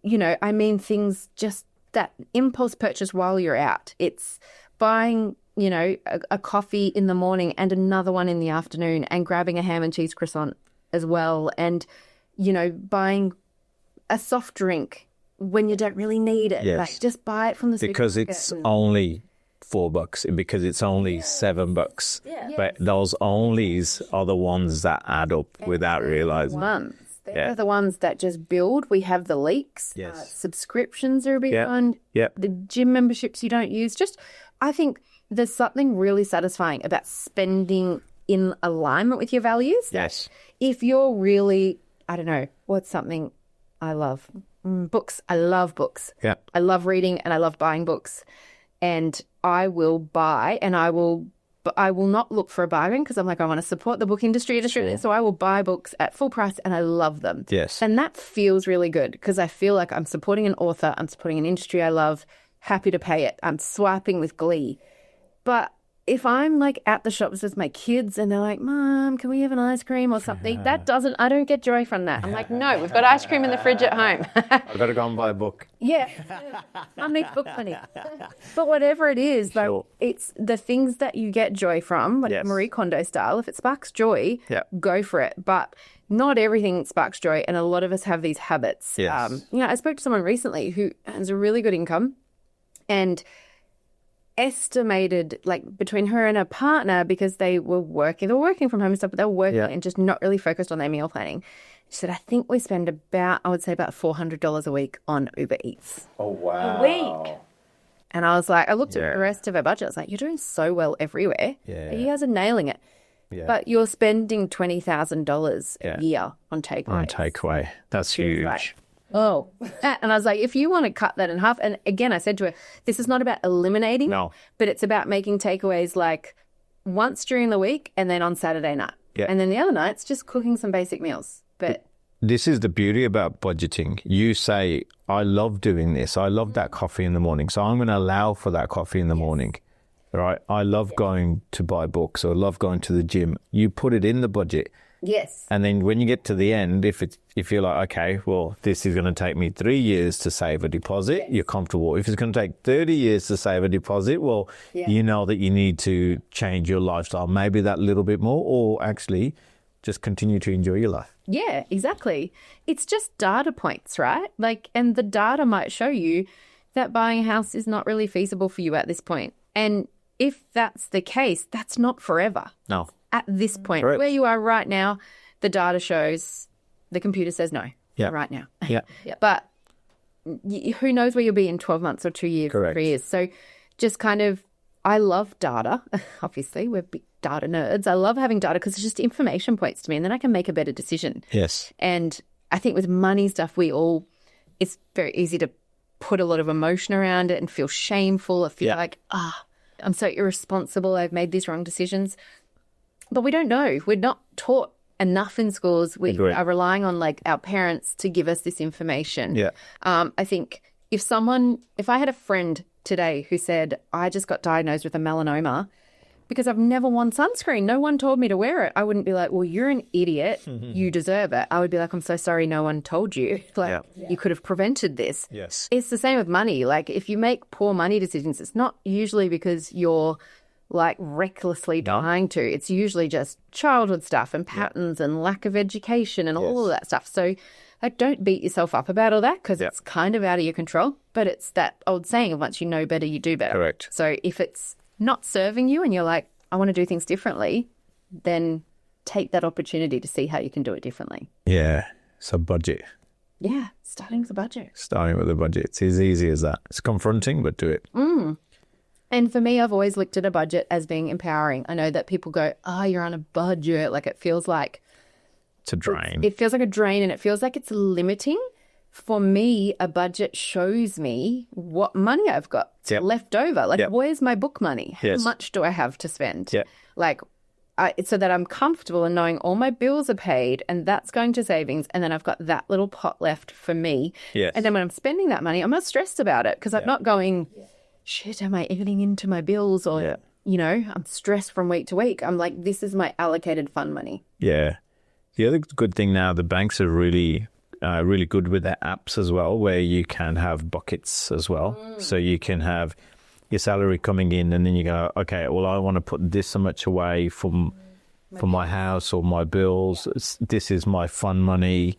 you know, I mean, things just that impulse purchase while you're out. It's buying, you know, a coffee in the morning and another one in the afternoon and grabbing a ham and cheese croissant as well. And, you know, buying a soft drink when you don't really need it. Yes. Like just buy it from the supermarket. Because it's only $4 and because it's only $7. Yeah. But those onlys are the ones that add up without realizing. They're the ones that just build. We have the leaks. Yes. Subscriptions are a big one. Yep. The gym memberships you don't use. Just, I think there's something really satisfying about spending in alignment with your values. Yes. If you're really, I don't know, what's something I love? Books. I love books. Yeah. I love reading and I love buying books. And I will buy and I will not look for a bargain because I'm like, I want to support the book industry in Australia. So I will buy books at full price and I love them. Yes. And that feels really good because I feel like I'm supporting an author. I'm supporting an industry I love. Happy to pay it. I'm swiping with glee. But if I'm like at the shops with my kids and they're like, Mom, can we have an ice cream or something? I don't get joy from that. I'm like, no, we've got ice cream in the fridge at home. I've got to go and buy a book. Yeah. I need book money. But whatever it is, though, it's the things that you get joy from, like Marie Kondo style. If it sparks joy, go for it. But not everything sparks joy. And a lot of us have these habits. Yes. You know, I spoke to someone recently who has a really good income and estimated like between her and her partner because they were working from home and stuff, but they were working and just not really focused on their meal planning. She said, I think we spend about $400 a week on Uber Eats. Oh, wow. A week. And I was like, I looked at the rest of her budget. I was like, you're doing so well everywhere. Yeah. You guys are nailing it. Yeah. But you're spending $20,000 a year on takeaway. On takeaway. That's huge. Right. oh. And I was like, if you want to cut that in half, and again, I said to her, this is not about eliminating, but it's about making takeaways like once during the week and then on Saturday night. Yeah. And then the other night's just cooking some basic meals. But this is the beauty about budgeting. You say, I love doing this. I love that coffee in the morning. So I'm going to allow for that coffee in the morning. Right? I love going to buy books or love going to the gym. You put it in the budget. yes. And then when you get to the end, if you're like, okay, well, this is going to take me 3 years to save a deposit, you're comfortable. If it's going to take 30 years to save a deposit, well, you know that you need to change your lifestyle, maybe that little bit more, or actually just continue to enjoy your life. Yeah, exactly. It's just data points, right? Like, and the data might show you that buying a house is not really feasible for you at this point. And if that's the case, that's not forever. No. At this point, Correct. where you are right now, the data shows, the computer says no right now. Yeah. But who knows where you'll be in 12 months or 2 years, Correct. 3 years. So just kind of, I love data. Obviously, we're big data nerds. I love having data because it's just information points to me and then I can make a better decision. Yes. And I think with money stuff, it's very easy to put a lot of emotion around it and feel shameful or feel like, I'm so irresponsible. I've made these wrong decisions. But we don't know. We're not taught enough in schools. We Agreed. are relying on like our parents to give us this information. Yeah. I think if I had a friend today who said, I just got diagnosed with a melanoma because I've never worn sunscreen. No one told me to wear it. I wouldn't be like, well, you're an idiot. You deserve it. I would be like, I'm so sorry no one told you. Like, you could have prevented this. Yes. It's the same with money. Like, if you make poor money decisions, it's not usually because you're like recklessly trying to. It's usually just childhood stuff and patterns and lack of education and all of that stuff. So like, don't beat yourself up about all that because it's kind of out of your control. But it's that old saying of once you know better, you do better. Correct. So if it's not serving you and you're like, I want to do things differently, then take that opportunity to see how you can do it differently. Yeah. So budget. Yeah, starting with the budget. Starting with the budget. It's as easy as that. It's confronting, but do it. And for me, I've always looked at a budget as being empowering. I know that people go, you're on a budget. Like it feels like It's a drain. It feels like a drain and it feels like it's limiting. For me, a budget shows me what money I've got left over. Like, where's my book money? How much do I have to spend? Like, so that I'm comfortable in knowing all my bills are paid and that's going to savings. And then I've got that little pot left for me. And then when I'm spending that money, I'm not stressed about it because I'm not going, shit, am I eating into my bills? Or, you know, I'm stressed from week to week. I'm like, this is my allocated fund money. Yeah. The other good thing now, the banks are really good with their apps as well, where you can have buckets as well. So you can have your salary coming in and then you go, okay, well, I want to put this so much away for my house or my bills. This is my fund money.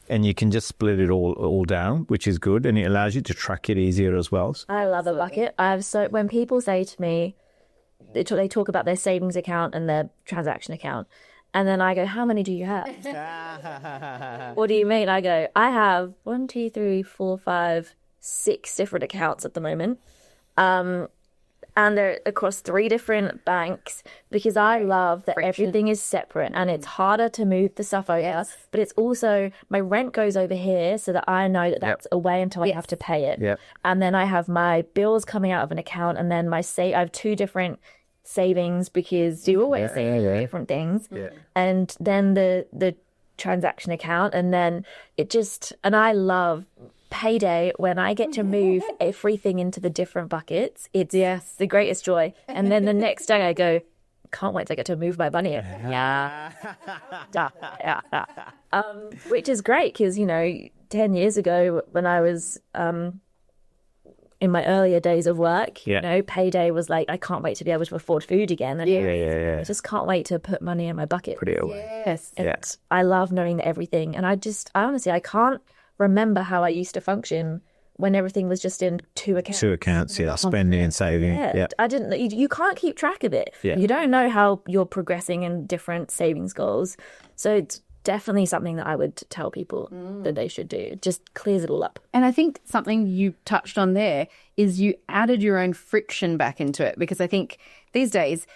And you can just split it all down, which is good. And it allows you to track it easier as well. I love a bucket. When people say to me, they talk about their savings account and their transaction account. And then I go, how many do you have? What do you mean? I go, I have 1, 2, 3, 4, 5, 6 different accounts at the moment. And they're across 3 different banks because I love that everything is separate and it's harder to move the stuff over. But it's also, my rent goes over here so that I know that that's away until I have to pay it. And then I have my bills coming out of an account and then I have 2 different savings because you always save different things. And then the transaction account and then and I love payday when I get to move everything into the different buckets. It's the greatest joy. And then the next day I go, can't wait to get to move my money. Which is great because, 10 years ago when I was in my earlier days of work, payday was like, I can't wait to be able to afford food again. And I just can't wait to put money in my bucket. Put it away. And I love knowing that everything. And I honestly, I can't remember how I used to function when everything was just in 2 accounts. 2 accounts, spending and saving. I didn't. You can't keep track of it. You don't know how you're progressing in different savings goals. So it's definitely something that I would tell people that they should do. It just clears it all up. And I think something you touched on there is you added your own friction back into it because I think these days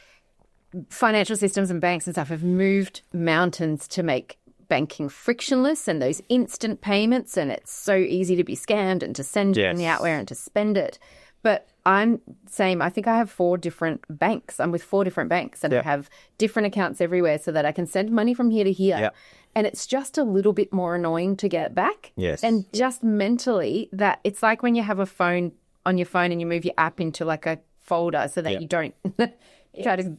financial systems and banks and stuff have moved mountains to make banking frictionless and those instant payments, and it's so easy to be scammed and to send money out there and to spend it. But I'm same. I think I have 4 different banks. I'm with 4 different banks, and I have different accounts everywhere so that I can send money from here to here. Yeah. And it's just a little bit more annoying to get back. Yes. And just mentally, that it's like when you have a phone on your phone and you move your app into like a folder so that you don't try to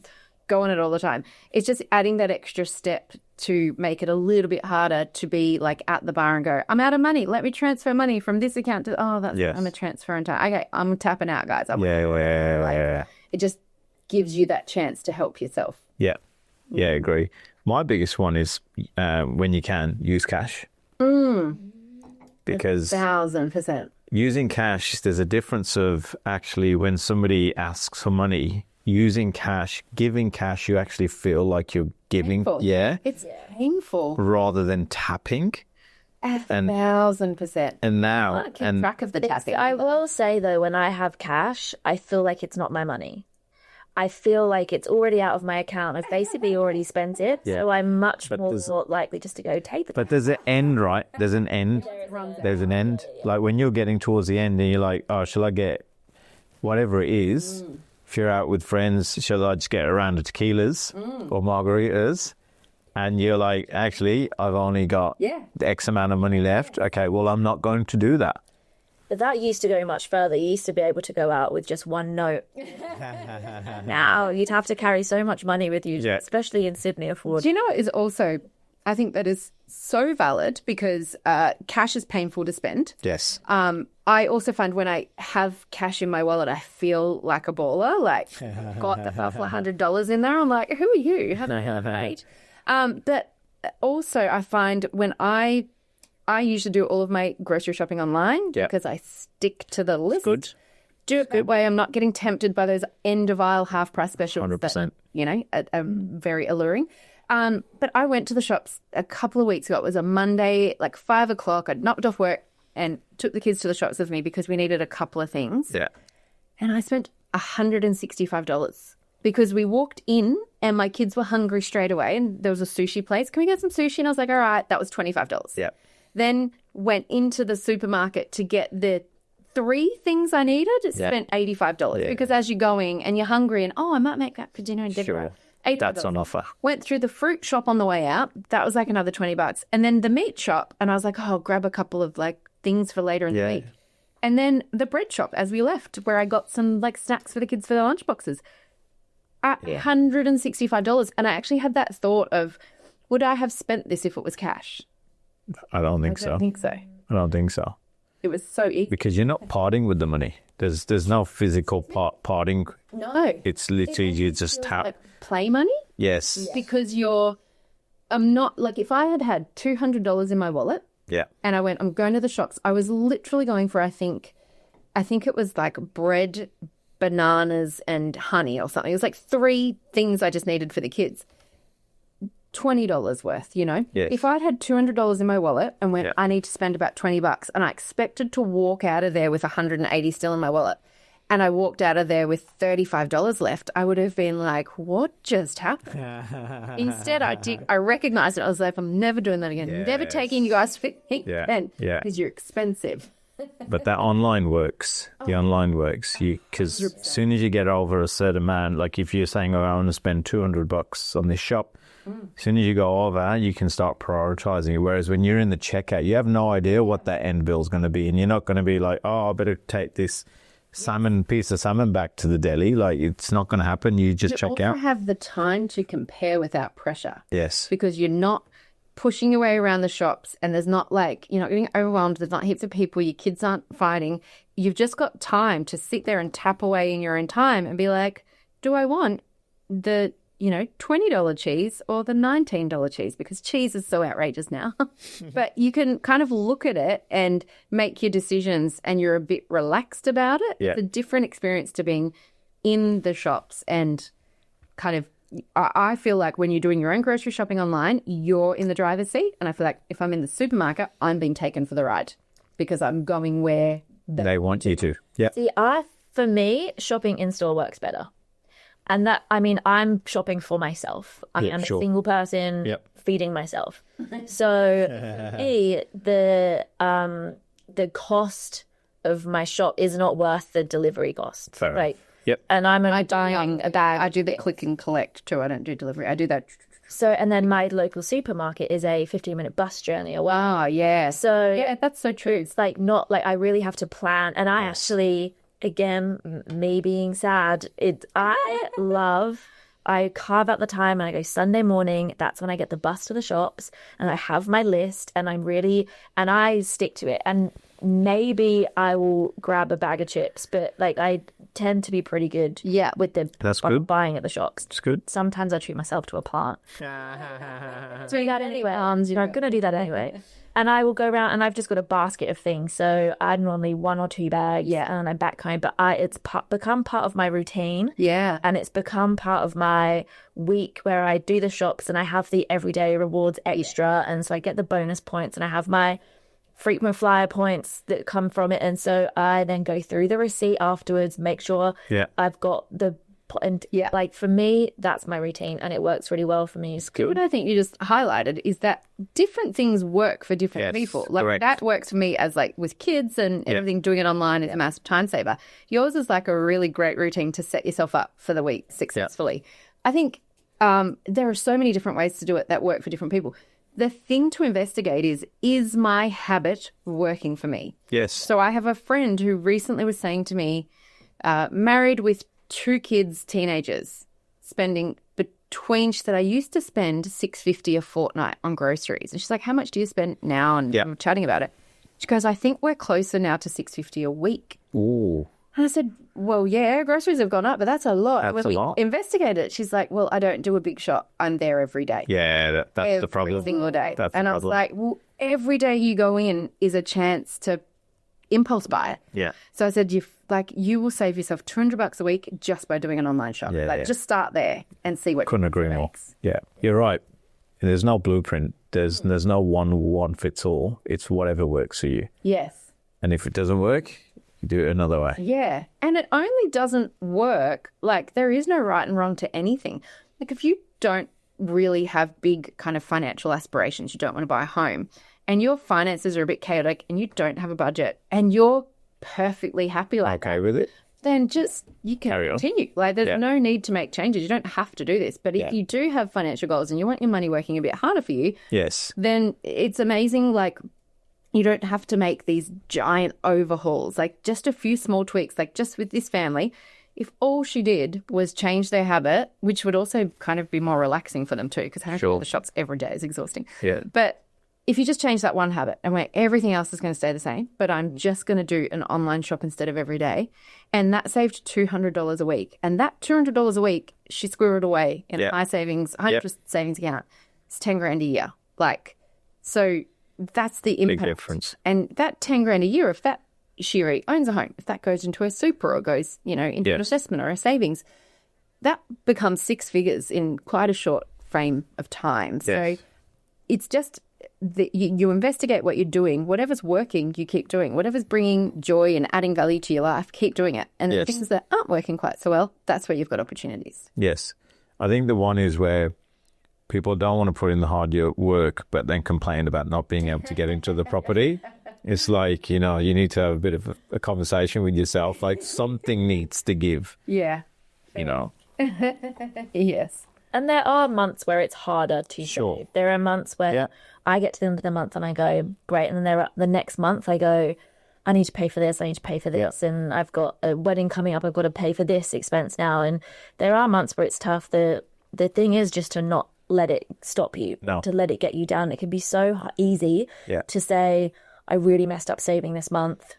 go on it all the time. It's just adding that extra step to make it a little bit harder to be like at the bar and go, I'm out of money. Let me transfer money from this account to, I'm a transfer in time. Okay, I'm tapping out, guys. It just gives you that chance to help yourself. Yeah, I agree. My biggest one is when you can use cash. Because 1,000%. using cash, there's a difference of actually when somebody asks for money, using cash, giving cash, you actually feel like you're giving. Painful. Yeah. It's painful. Rather than tapping. 1,000%. And now. I keep track of the tapping. I will say, though, when I have cash, I feel like it's not my money. I feel like it's already out of my account. I've basically already spent it. Yeah. So I'm much more likely just to go take the But there's an end, right? There's an end. There's an end. Like when you're getting towards the end and you're like, oh, shall I get whatever it is? If you're out with friends, shall I just get a round of tequilas or margaritas? And you're like, actually, I've only got the X amount of money left. Okay, well, I'm not going to do that. But that used to go much further. You used to be able to go out with just one note. Now you'd have to carry so much money with you, especially in Sydney. Do you know what is also, I think that is so valid because cash is painful to spend. Yes. I also find when I have cash in my wallet, I feel like a baller. Like, got the $100 in there. I'm like, who are you? How do I paid? But also I find when I usually do all of my grocery shopping online because I stick to the list. Good. Do it that way. I'm not getting tempted by those end of aisle half price specials 100%. that, you know, are very alluring. But I went to the shops a couple of weeks ago. It was a Monday, like 5 o'clock. I'd knocked off work and took the kids to the shops with me because we needed a couple of things. Yeah. And I spent $165 because we walked in and my kids were hungry straight away and there was a sushi place. Can we get some sushi? And I was like, all right, that was $25. Yeah. Then went into the supermarket to get the 3 things I needed. Spent $85 because as you're going and you're hungry and, I might make that for dinner and dinner. Sure. That's on offer. Went through the fruit shop on the way out. That was like another $20. And then the meat shop. And I was like, I'll grab a couple of like things for later in the week. And then the bread shop as we left where I got some like snacks for the kids for their lunch boxes. $165. And I actually had that thought of, would I have spent this if it was cash? I don't think so. I don't think so. It was so easy. Because you're not parting with the money. There's no physical parting. No. It's literally you just tap. Like play money? Yes. Because I'm not, like if I had $200 in my wallet and I'm going to the shops, I was literally going for, I think it was like bread, bananas and honey or something. It was like 3 things I just needed for the kids. $20 worth, you know? Yes. If I'd had $200 in my wallet and went, I need to spend about $20 and I expected to walk out of there with $180 still in my wallet and I walked out of there with $35 left, I would have been like, what just happened? Instead, I recognized it. I was like, I'm never doing that again. Never taking you guys for then because you're expensive. But that online works. The online works. Because as soon as you get over a certain amount, like if you're saying, I want to spend $200 on this shop, as soon as you go over, you can start prioritizing it. Whereas when you're in the checkout, you have no idea what that end bill is going to be. And you're not going to be like, I better take this piece of salmon back to the deli. Like, it's not going to happen. You just check out. You have the time to compare without pressure. Yes. Because you're not pushing your way around the shops and there's not like, you're not getting overwhelmed. There's not heaps of people. Your kids aren't fighting. You've just got time to sit there and tap away in your own time and be like, do I want the $20 cheese or the $19 cheese, because cheese is so outrageous now. But you can kind of look at it and make your decisions and you're a bit relaxed about it. Yeah. It's a different experience to being in the shops and kind of, I feel like when you're doing your own grocery shopping online, you're in the driver's seat. And I feel like if I'm in the supermarket, I'm being taken for the ride because I'm going where they want you to. Yeah. See, for me, shopping in store works better. And that, I mean, I'm shopping for myself. I'm a single person feeding myself. So the cost of my shop is not worth the delivery cost. Fair right? Yep. And I do the click and collect too. I don't do delivery. I do that. So, and then my local supermarket is a 15-minute bus journey away. Oh, yeah. So yeah, that's so true. It's like not like I really have to plan. And I actually, again, me being sad, I carve out the time and I go Sunday morning. That's when I get the bus to the shops and I have my list and I stick to it. And maybe I will grab a bag of chips, but like I tend to be pretty good with the buying at the shops. It's good. Sometimes I treat myself to a plant. So that anyway, I'm going to do that anyway. And I will go around and I've just got a basket of things. So I normally 1 or 2 bags and I back home. But it's become part of my routine. Yeah. And it's become part of my week where I do the shops and I have the everyday rewards extra. And so I get the bonus points and I have my frequent flyer points that come from it. And so I then go through the receipt afterwards, make sure I've got like for me, that's my routine and it works really well for me. What I think you just highlighted is that different things work for different people. Like correct. That works for me as like with kids and everything, doing it online is a massive time saver. Yours is like a really great routine to set yourself up for the week successfully. I think there are so many different ways to do it that work for different people. The thing to investigate is my habit working for me? Yes. So I have a friend who recently was saying to me, married with 2 kids, teenagers, spending between, she said, I used to spend $6.50 a fortnight on groceries. And she's like, how much do you spend now? And I'm chatting about it. She goes, I think we're closer now to $6.50 a week. Ooh. And I said, well, yeah, groceries have gone up, but that's a lot. That's a lot. Investigated it. She's like, well, I don't do a big shop. I'm there every day. Yeah, that's the problem. Every single day. That's and I was like, well, every day you go in is a chance to impulse buy it. Yeah. So I said, you will save yourself $200 a week just by doing an online shop. Just start there and see what. Couldn't agree more. Yeah, you're right. There's no blueprint. There's no one fits all. It's whatever works for you. Yes. And if it doesn't work, you do it another way. Yeah. And it only doesn't work. Like there is no right and wrong to anything. Like if you don't really have big kind of financial aspirations, you don't want to buy a home, and your finances are a bit chaotic and you don't have a budget and you're perfectly happy like okay with it, then just you can continue. Like there's no need to make changes. You don't have to do this. But if you do have financial goals and you want your money working a bit harder for you, then it's amazing. Like you don't have to make these giant overhauls, like just a few small tweaks. Like just with this family, if all she did was change their habit, which would also kind of be more relaxing for them too, because having to go to the shops every day is exhausting. Yeah. But if you just change that one habit and where everything else is going to stay the same, but I'm just going to do an online shop instead of every day, and that saved $200 a week. And that $200 a week, she squirreled away in a high savings, high interest savings account. It's $10,000 a year. Like, so that's the impact. Big difference. And that $10,000 a year, if that she owns a home, if that goes into a super or goes, into an assessment or a savings, that becomes 6 figures in quite a short frame of time. So it's just you investigate what you're doing. Whatever's working, you keep doing. Whatever's bringing joy and adding value to your life, keep doing it. And the things that aren't working quite so well, that's where you've got opportunities. Yes. I think the one is where people don't want to put in the hard work, but then complain about not being able to get into the property. It's like, you need to have a bit of a conversation with yourself. Like something needs to give. Yeah. Yes. And there are months where it's harder to save. There are months where I get to the end of the month and I go, great. And then the next month I go, I need to pay for this. I need to pay for this. And I've got a wedding coming up. I've got to pay for this expense now. And there are months where it's tough. The thing is just to not let it stop you, to let it get you down. It can be so easy to say, I really messed up saving this month.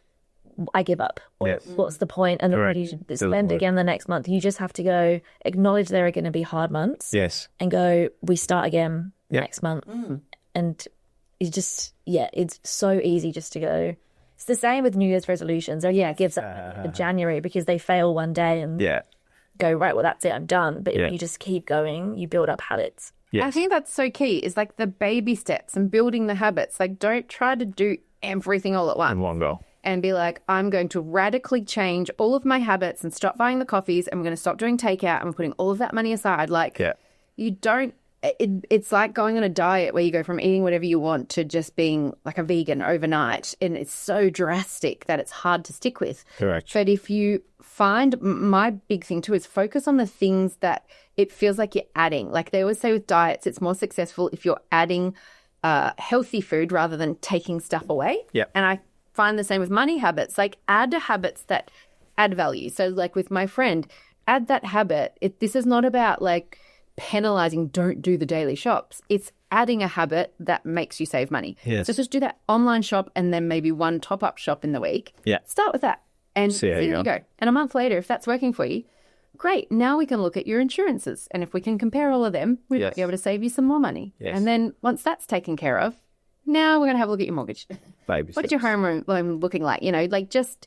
I give up. What's the point? And then you spend again the next month. You just have to go acknowledge there are going to be hard months. Yes. And go, we start again next month. And it's just, it's so easy just to go. It's the same with New Year's resolutions. It gives up in January because they fail one day and go, right, well, that's it, I'm done. But if you just keep going, you build up habits. Yes. I think that's so key is like the baby steps and building the habits. Like don't try to do everything all at once. In one go. and be like, I'm going to radically change all of my habits and stop buying the coffees, and I'm going to stop doing takeout, and I'm putting all of that money aside. Like, you don't, it's like going on a diet where you go from eating whatever you want to just being like a vegan overnight. And it's so drastic that it's hard to stick with. Correct. But if you find, my big thing too is focus on the things that it feels like you're adding. Like they always say with diets, it's more successful if you're adding healthy food rather than taking stuff away. Yeah. And I find the same with money habits. Like add habits that add value. So like with my friend, add that habit. This is not about like penalizing, don't do the daily shops. It's adding a habit that makes you save money. Yes. So just do that online shop and then maybe one top-up shop in the week. Yeah. Start with that and See how you go. And a month later, if that's working for you, great. Now we can look at your insurances. And if we can compare all of them, we'll be able to save you some more money. Yes. And then once that's taken care of, now we're going to have a look at your mortgage. Baby What is your home loan looking like? You know, like just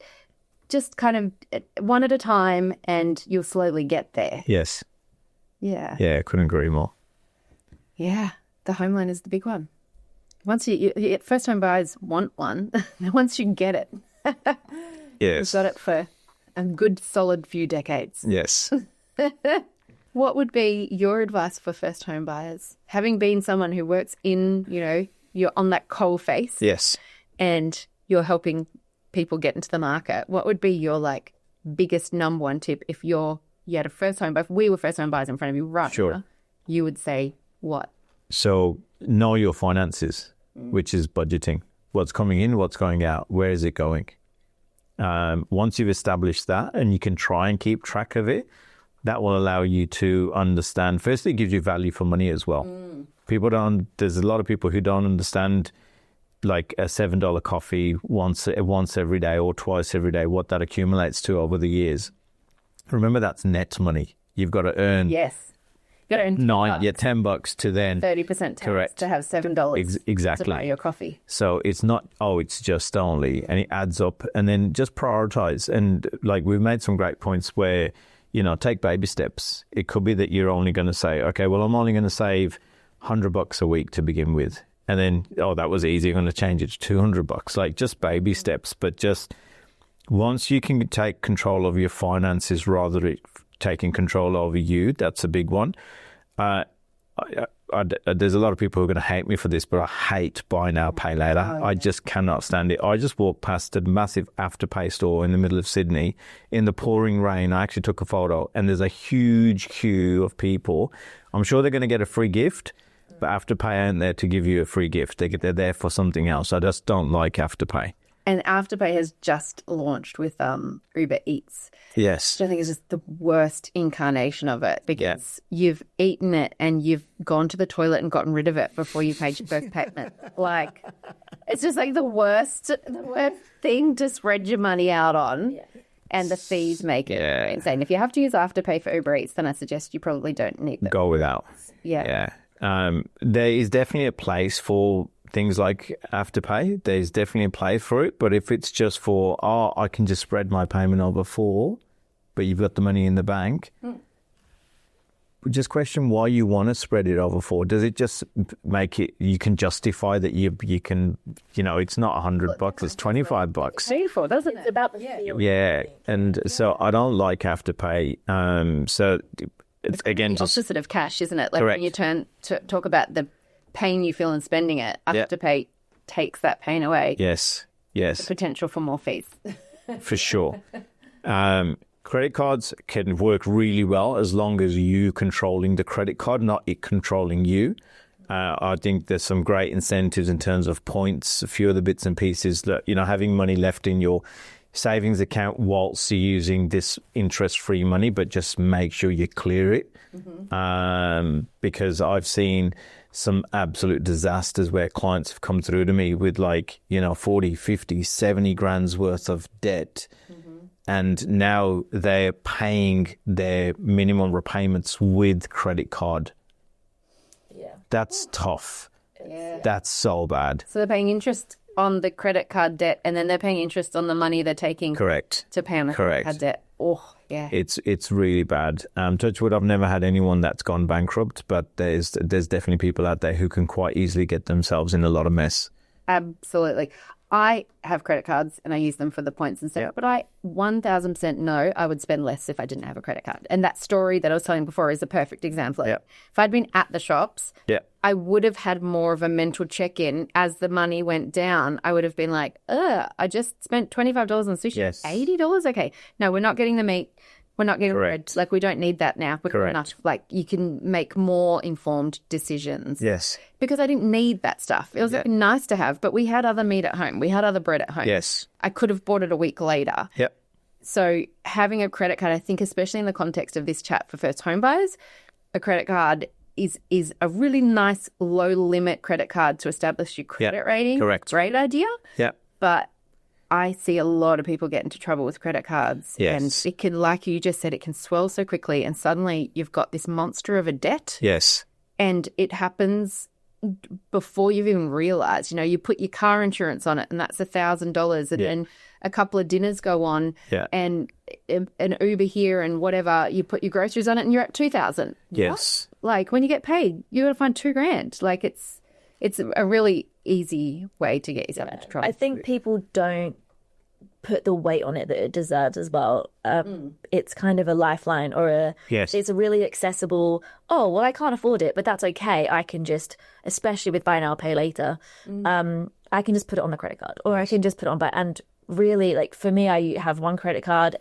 kind of one at a time and you'll slowly get there. Yes. Yeah. Yeah, couldn't agree more. Yeah. The home loan is the big one. Once you first home buyers want one, once you get it, Yes. you've got it for a good solid few decades. Yes. What would be your advice for first home buyers? Having been someone who works in, you know, you're on that coal face Yes. and you're helping people get into the market, what would be your like biggest number one tip if you had a first home buyer, if we were first home buyers in front of you right now, you would say what? So know your finances, which is budgeting. What's coming in, what's going out, where is it going? Once you've established that and you can try and keep track of it, that will allow you to understand. Firstly, it gives you value for money as well. There's a lot of people who don't understand like a $7 coffee once every day or twice every day, what that accumulates to over the years. Remember, that's net money. You've got to earn Yes. You've got to earn $10 to then 30% tax correct to have $7 exactly to buy your coffee. So it's not, it's just only, and it adds up. And then just prioritize. And like we've made some great points where, you know, take baby steps. It could be that you're only going to say, okay, well, I'm only going to save $100 a week to begin with. And then, that was easy. I'm going to change it to $200. Like just baby steps. But just once you can take control of your finances rather than taking control over you, that's a big one. There's a lot of people who are going to hate me for this, but I hate buy now, pay later. I just cannot stand it. I just walked past a massive Afterpay store in the middle of Sydney in the pouring rain. I actually took a photo and there's a huge queue of people. I'm sure they're going to get a free gift, but Afterpay ain't there to give you a free gift. They're there for something else. I just don't like Afterpay. And Afterpay has just launched with Uber Eats. Yes. Which I think is just the worst incarnation of it because you've eaten it and you've gone to the toilet and gotten rid of it before you paid your first payment. Like, it's just like the worst thing to spread your money out on. Yeah. And the fees make it insane. If you have to use Afterpay for Uber Eats, then I suggest you probably don't need them. Go without. Yeah. There is definitely a place for things like Afterpay. There's definitely a place for it. But if it's just for, I can just spread my payment over 4, but you've got the money in the bank, just question why you want to spread it over 4. Does it just make it, you can justify that you can, you know, it's not $100, it's $25. It's painful, doesn't it? It's about the feeling. Yeah. And so I don't like Afterpay. So it's again the just opposite of cash, isn't it? Like correct. when you turn to talk about the pain you feel in spending it, Afterpay takes that pain away. Yes. The potential for more fees. For sure. Credit cards can work really well as long as you controlling the credit card, not it controlling you. I think there's some great incentives in terms of points, a few of the bits and pieces that, you know, having money left in your savings account whilst you're using this interest-free money, but just make sure you clear it. Because I've seen some absolute disasters where clients have come through to me with 40, 50, 70 grand's worth of debt. And now they're paying their minimum repayments with credit card. Yeah. That's tough. Yeah. That's so bad. So they're paying interest on the credit card debt and then they're paying interest on the money they're taking Correct. to pay on the credit card debt. Oh, yeah. It's really bad. Touch wood, I've never had anyone that's gone bankrupt, but there's definitely people out there who can quite easily get themselves in a lot of mess. Absolutely. I have credit cards and I use them for the points and stuff, but I 1000% know I would spend less if I didn't have a credit card. And that story that I was telling before is a perfect example. If I'd been at the shops, I would have had more of a mental check-in as the money went down. I would have been like, I just spent $25 on sushi. Yes. $80? Okay. No, we're not getting the meat. We're not getting bread. Like, we don't need that now. We've got enough. Like, you can make more informed decisions. Yes. Because I didn't need that stuff. It was nice to have, but we had other meat at home. We had other bread at home. Yes. I could have bought it a week later. Yep. So having a credit card, I think, especially in the context of this chat for first home buyers, a credit card is a really nice low limit credit card to establish your credit rating. Correct. Great idea. Yeah. But I see a lot of people get into trouble with credit cards. Yes. And it can, like you just said, it can swell so quickly and suddenly you've got this monster of a debt. Yes. And it happens before you've even realised. You know, you put your car insurance on it and that's $1,000 and then a couple of dinners go on and an Uber here and whatever, you put your groceries on it and you're at $2,000. Yes. What? Like, when you get paid, you got to find $2,000. Like, it's a really easy way to get yourself into trouble. I think people don't put the weight on it that it deserves as well. It's kind of a lifeline or it's a really accessible, I can't afford it, but that's okay. I can just, especially with buy now, pay later, I can just put it on the credit card or I can just put it on and really, like, for me, I have one credit card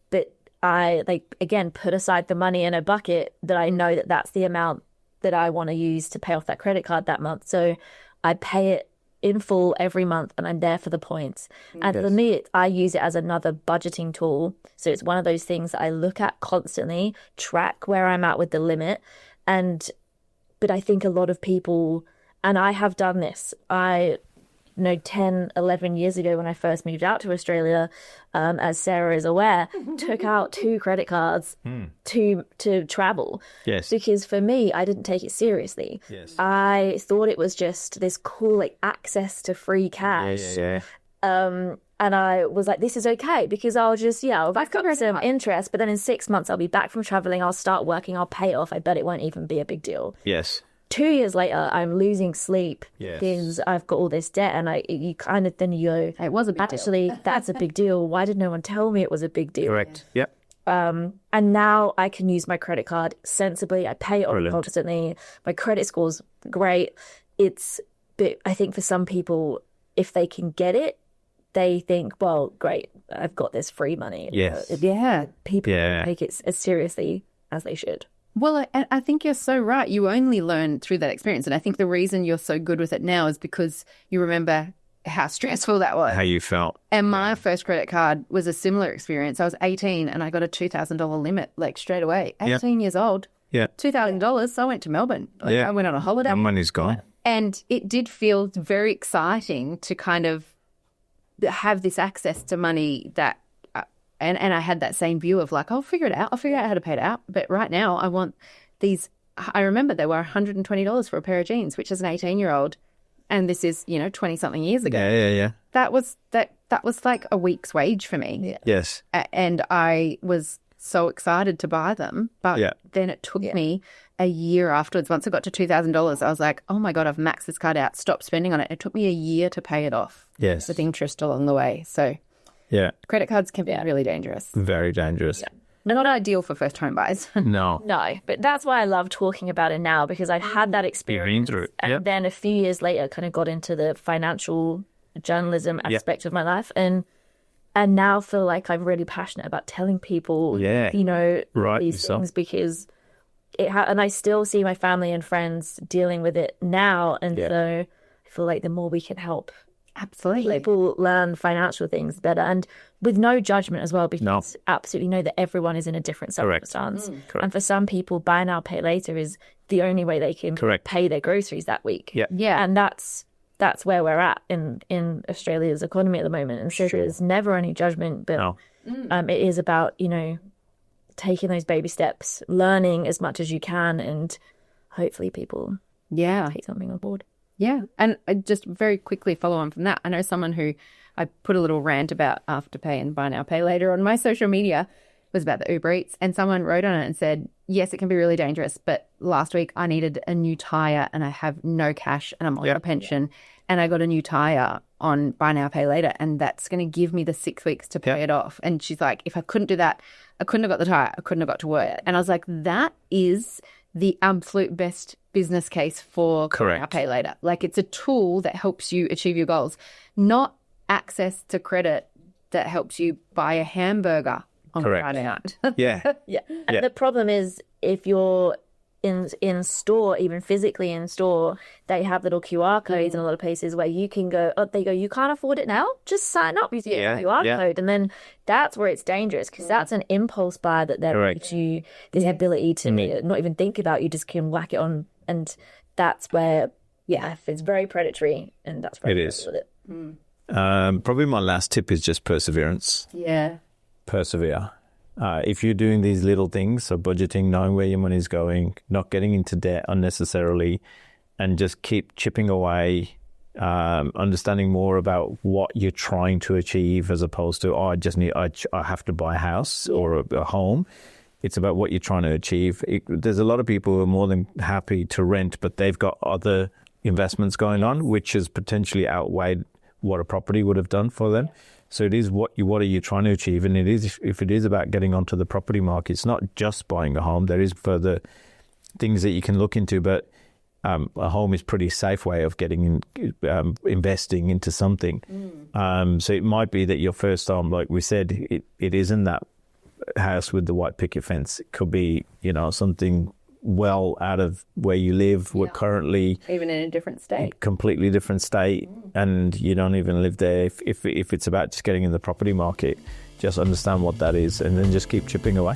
but I, like, again, put aside the money in a bucket that I know that that's the amount that I want to use to pay off that credit card that month. So I pay it in full every month and I'm there for the points. And for me, I use it as another budgeting tool. So it's one of those things that I look at constantly, track where I'm at with the limit. But I think a lot of people, and I have done this, 10, 11 years ago when I first moved out to Australia, as Sarah is aware, took out 2 credit cards to travel. Yes. Because for me, I didn't take it seriously. Yes. I thought it was just this cool, like, access to free cash. And I was like, this is okay because I'll just, I've got some interest, but then in 6 months I'll be back from traveling, I'll start working, I'll pay it off. I bet it won't even be a big deal. Yes. 2 years later, I'm losing sleep because I've got all this debt, and you kind of then you go, it was a big deal. Actually, that's a big deal. Why did no one tell me it was a big deal? Correct. Yep. And now I can use my credit card sensibly. I pay it off constantly. My credit score's great. But I think for some people, if they can get it, they think, well, great, I've got this free money. Yes. People take it as seriously as they should. Well, I think you're so right. You only learn through that experience. And I think the reason you're so good with it now is because you remember how stressful that was. How you felt. And my first credit card was a similar experience. I was 18 and I got a $2,000 limit, like, straight away. 18 years old. Yeah. $2,000. So I went to Melbourne. I went on a holiday. That money's gone. And it did feel very exciting to kind of have this access to money that And I had that same view of, like, I'll figure it out. I'll figure out how to pay it out. But right now I want these. I remember they were $120 for a pair of jeans, which is an 18-year-old. And this is, 20-something years ago. Yeah. That was like a week's wage for me. Yeah. Yes. And I was so excited to buy them. But then it took me a year afterwards. Once I got to $2,000, I was like, oh, my God, I've maxed this card out. Stop spending on it. It took me a year to pay it off. Yes. With interest along the way. So yeah, credit cards can be really dangerous. Very dangerous. Yeah. They're not ideal for first home buyers. No. No, but that's why I love talking about it now, because I've had that experience. And then a few years later, kind of got into the financial journalism aspect of my life, and now feel like I'm really passionate about telling people, these things, because and I still see my family and friends dealing with it now, and so I feel like the more we can help. Absolutely. People learn financial things better, and with no judgment as well, because absolutely know that everyone is in a different circumstance. Correct. And for some people, buy now, pay later is the only way they can pay their groceries that week. Yeah. And that's where we're at in Australia's economy at the moment. And so there's never any judgment, but it is about, taking those baby steps, learning as much as you can, and hopefully people take something on board. Yeah. And I just very quickly follow on from that. I know someone who I put a little rant about Afterpay and buy now, pay later on my social media was about the Uber Eats. And someone wrote on it and said, yes, it can be really dangerous, but last week I needed a new tyre and I have no cash and I'm on a pension and I got a new tyre on buy now, pay later, and that's going to give me the 6 weeks to pay it off. And she's like, if I couldn't do that, I couldn't have got the tire, I couldn't have got to work. And I was like, that is the absolute best business case for buy now, pay later. Like, it's a tool that helps you achieve your goals, not access to credit that helps you buy a hamburger on Friday night. Yeah. And the problem is, if you're in store, even physically in store, they have little QR codes in a lot of places where you can go, you can't afford it now? Just sign up with your QR code. And then that's where it's dangerous, because that's an impulse buy that gives you this ability to not even think about. You just can whack it on. And that's where, it's very predatory, and that's where it is. Probably my last tip is just perseverance. Yeah. Persevere. If you're doing these little things, so budgeting, knowing where your money's going, not getting into debt unnecessarily, and just keep chipping away, understanding more about what you're trying to achieve, as opposed to, I have to buy a house or a home. It's about what you're trying to achieve. There's a lot of people who are more than happy to rent, but they've got other investments going on, which has potentially outweighed what a property would have done for them. So it is what are you trying to achieve? And it is, if it is about getting onto the property market, it's not just buying a home. There is further things that you can look into, but a home is a pretty safe way of getting investing into something. So it might be that your first home, like we said, it isn't that house with the white picket fence. It could be, something well out of where you live. We're currently even in a different state, completely different state, and you don't even live there. If it's about just getting in the property market, just understand what that is, and then just keep chipping away.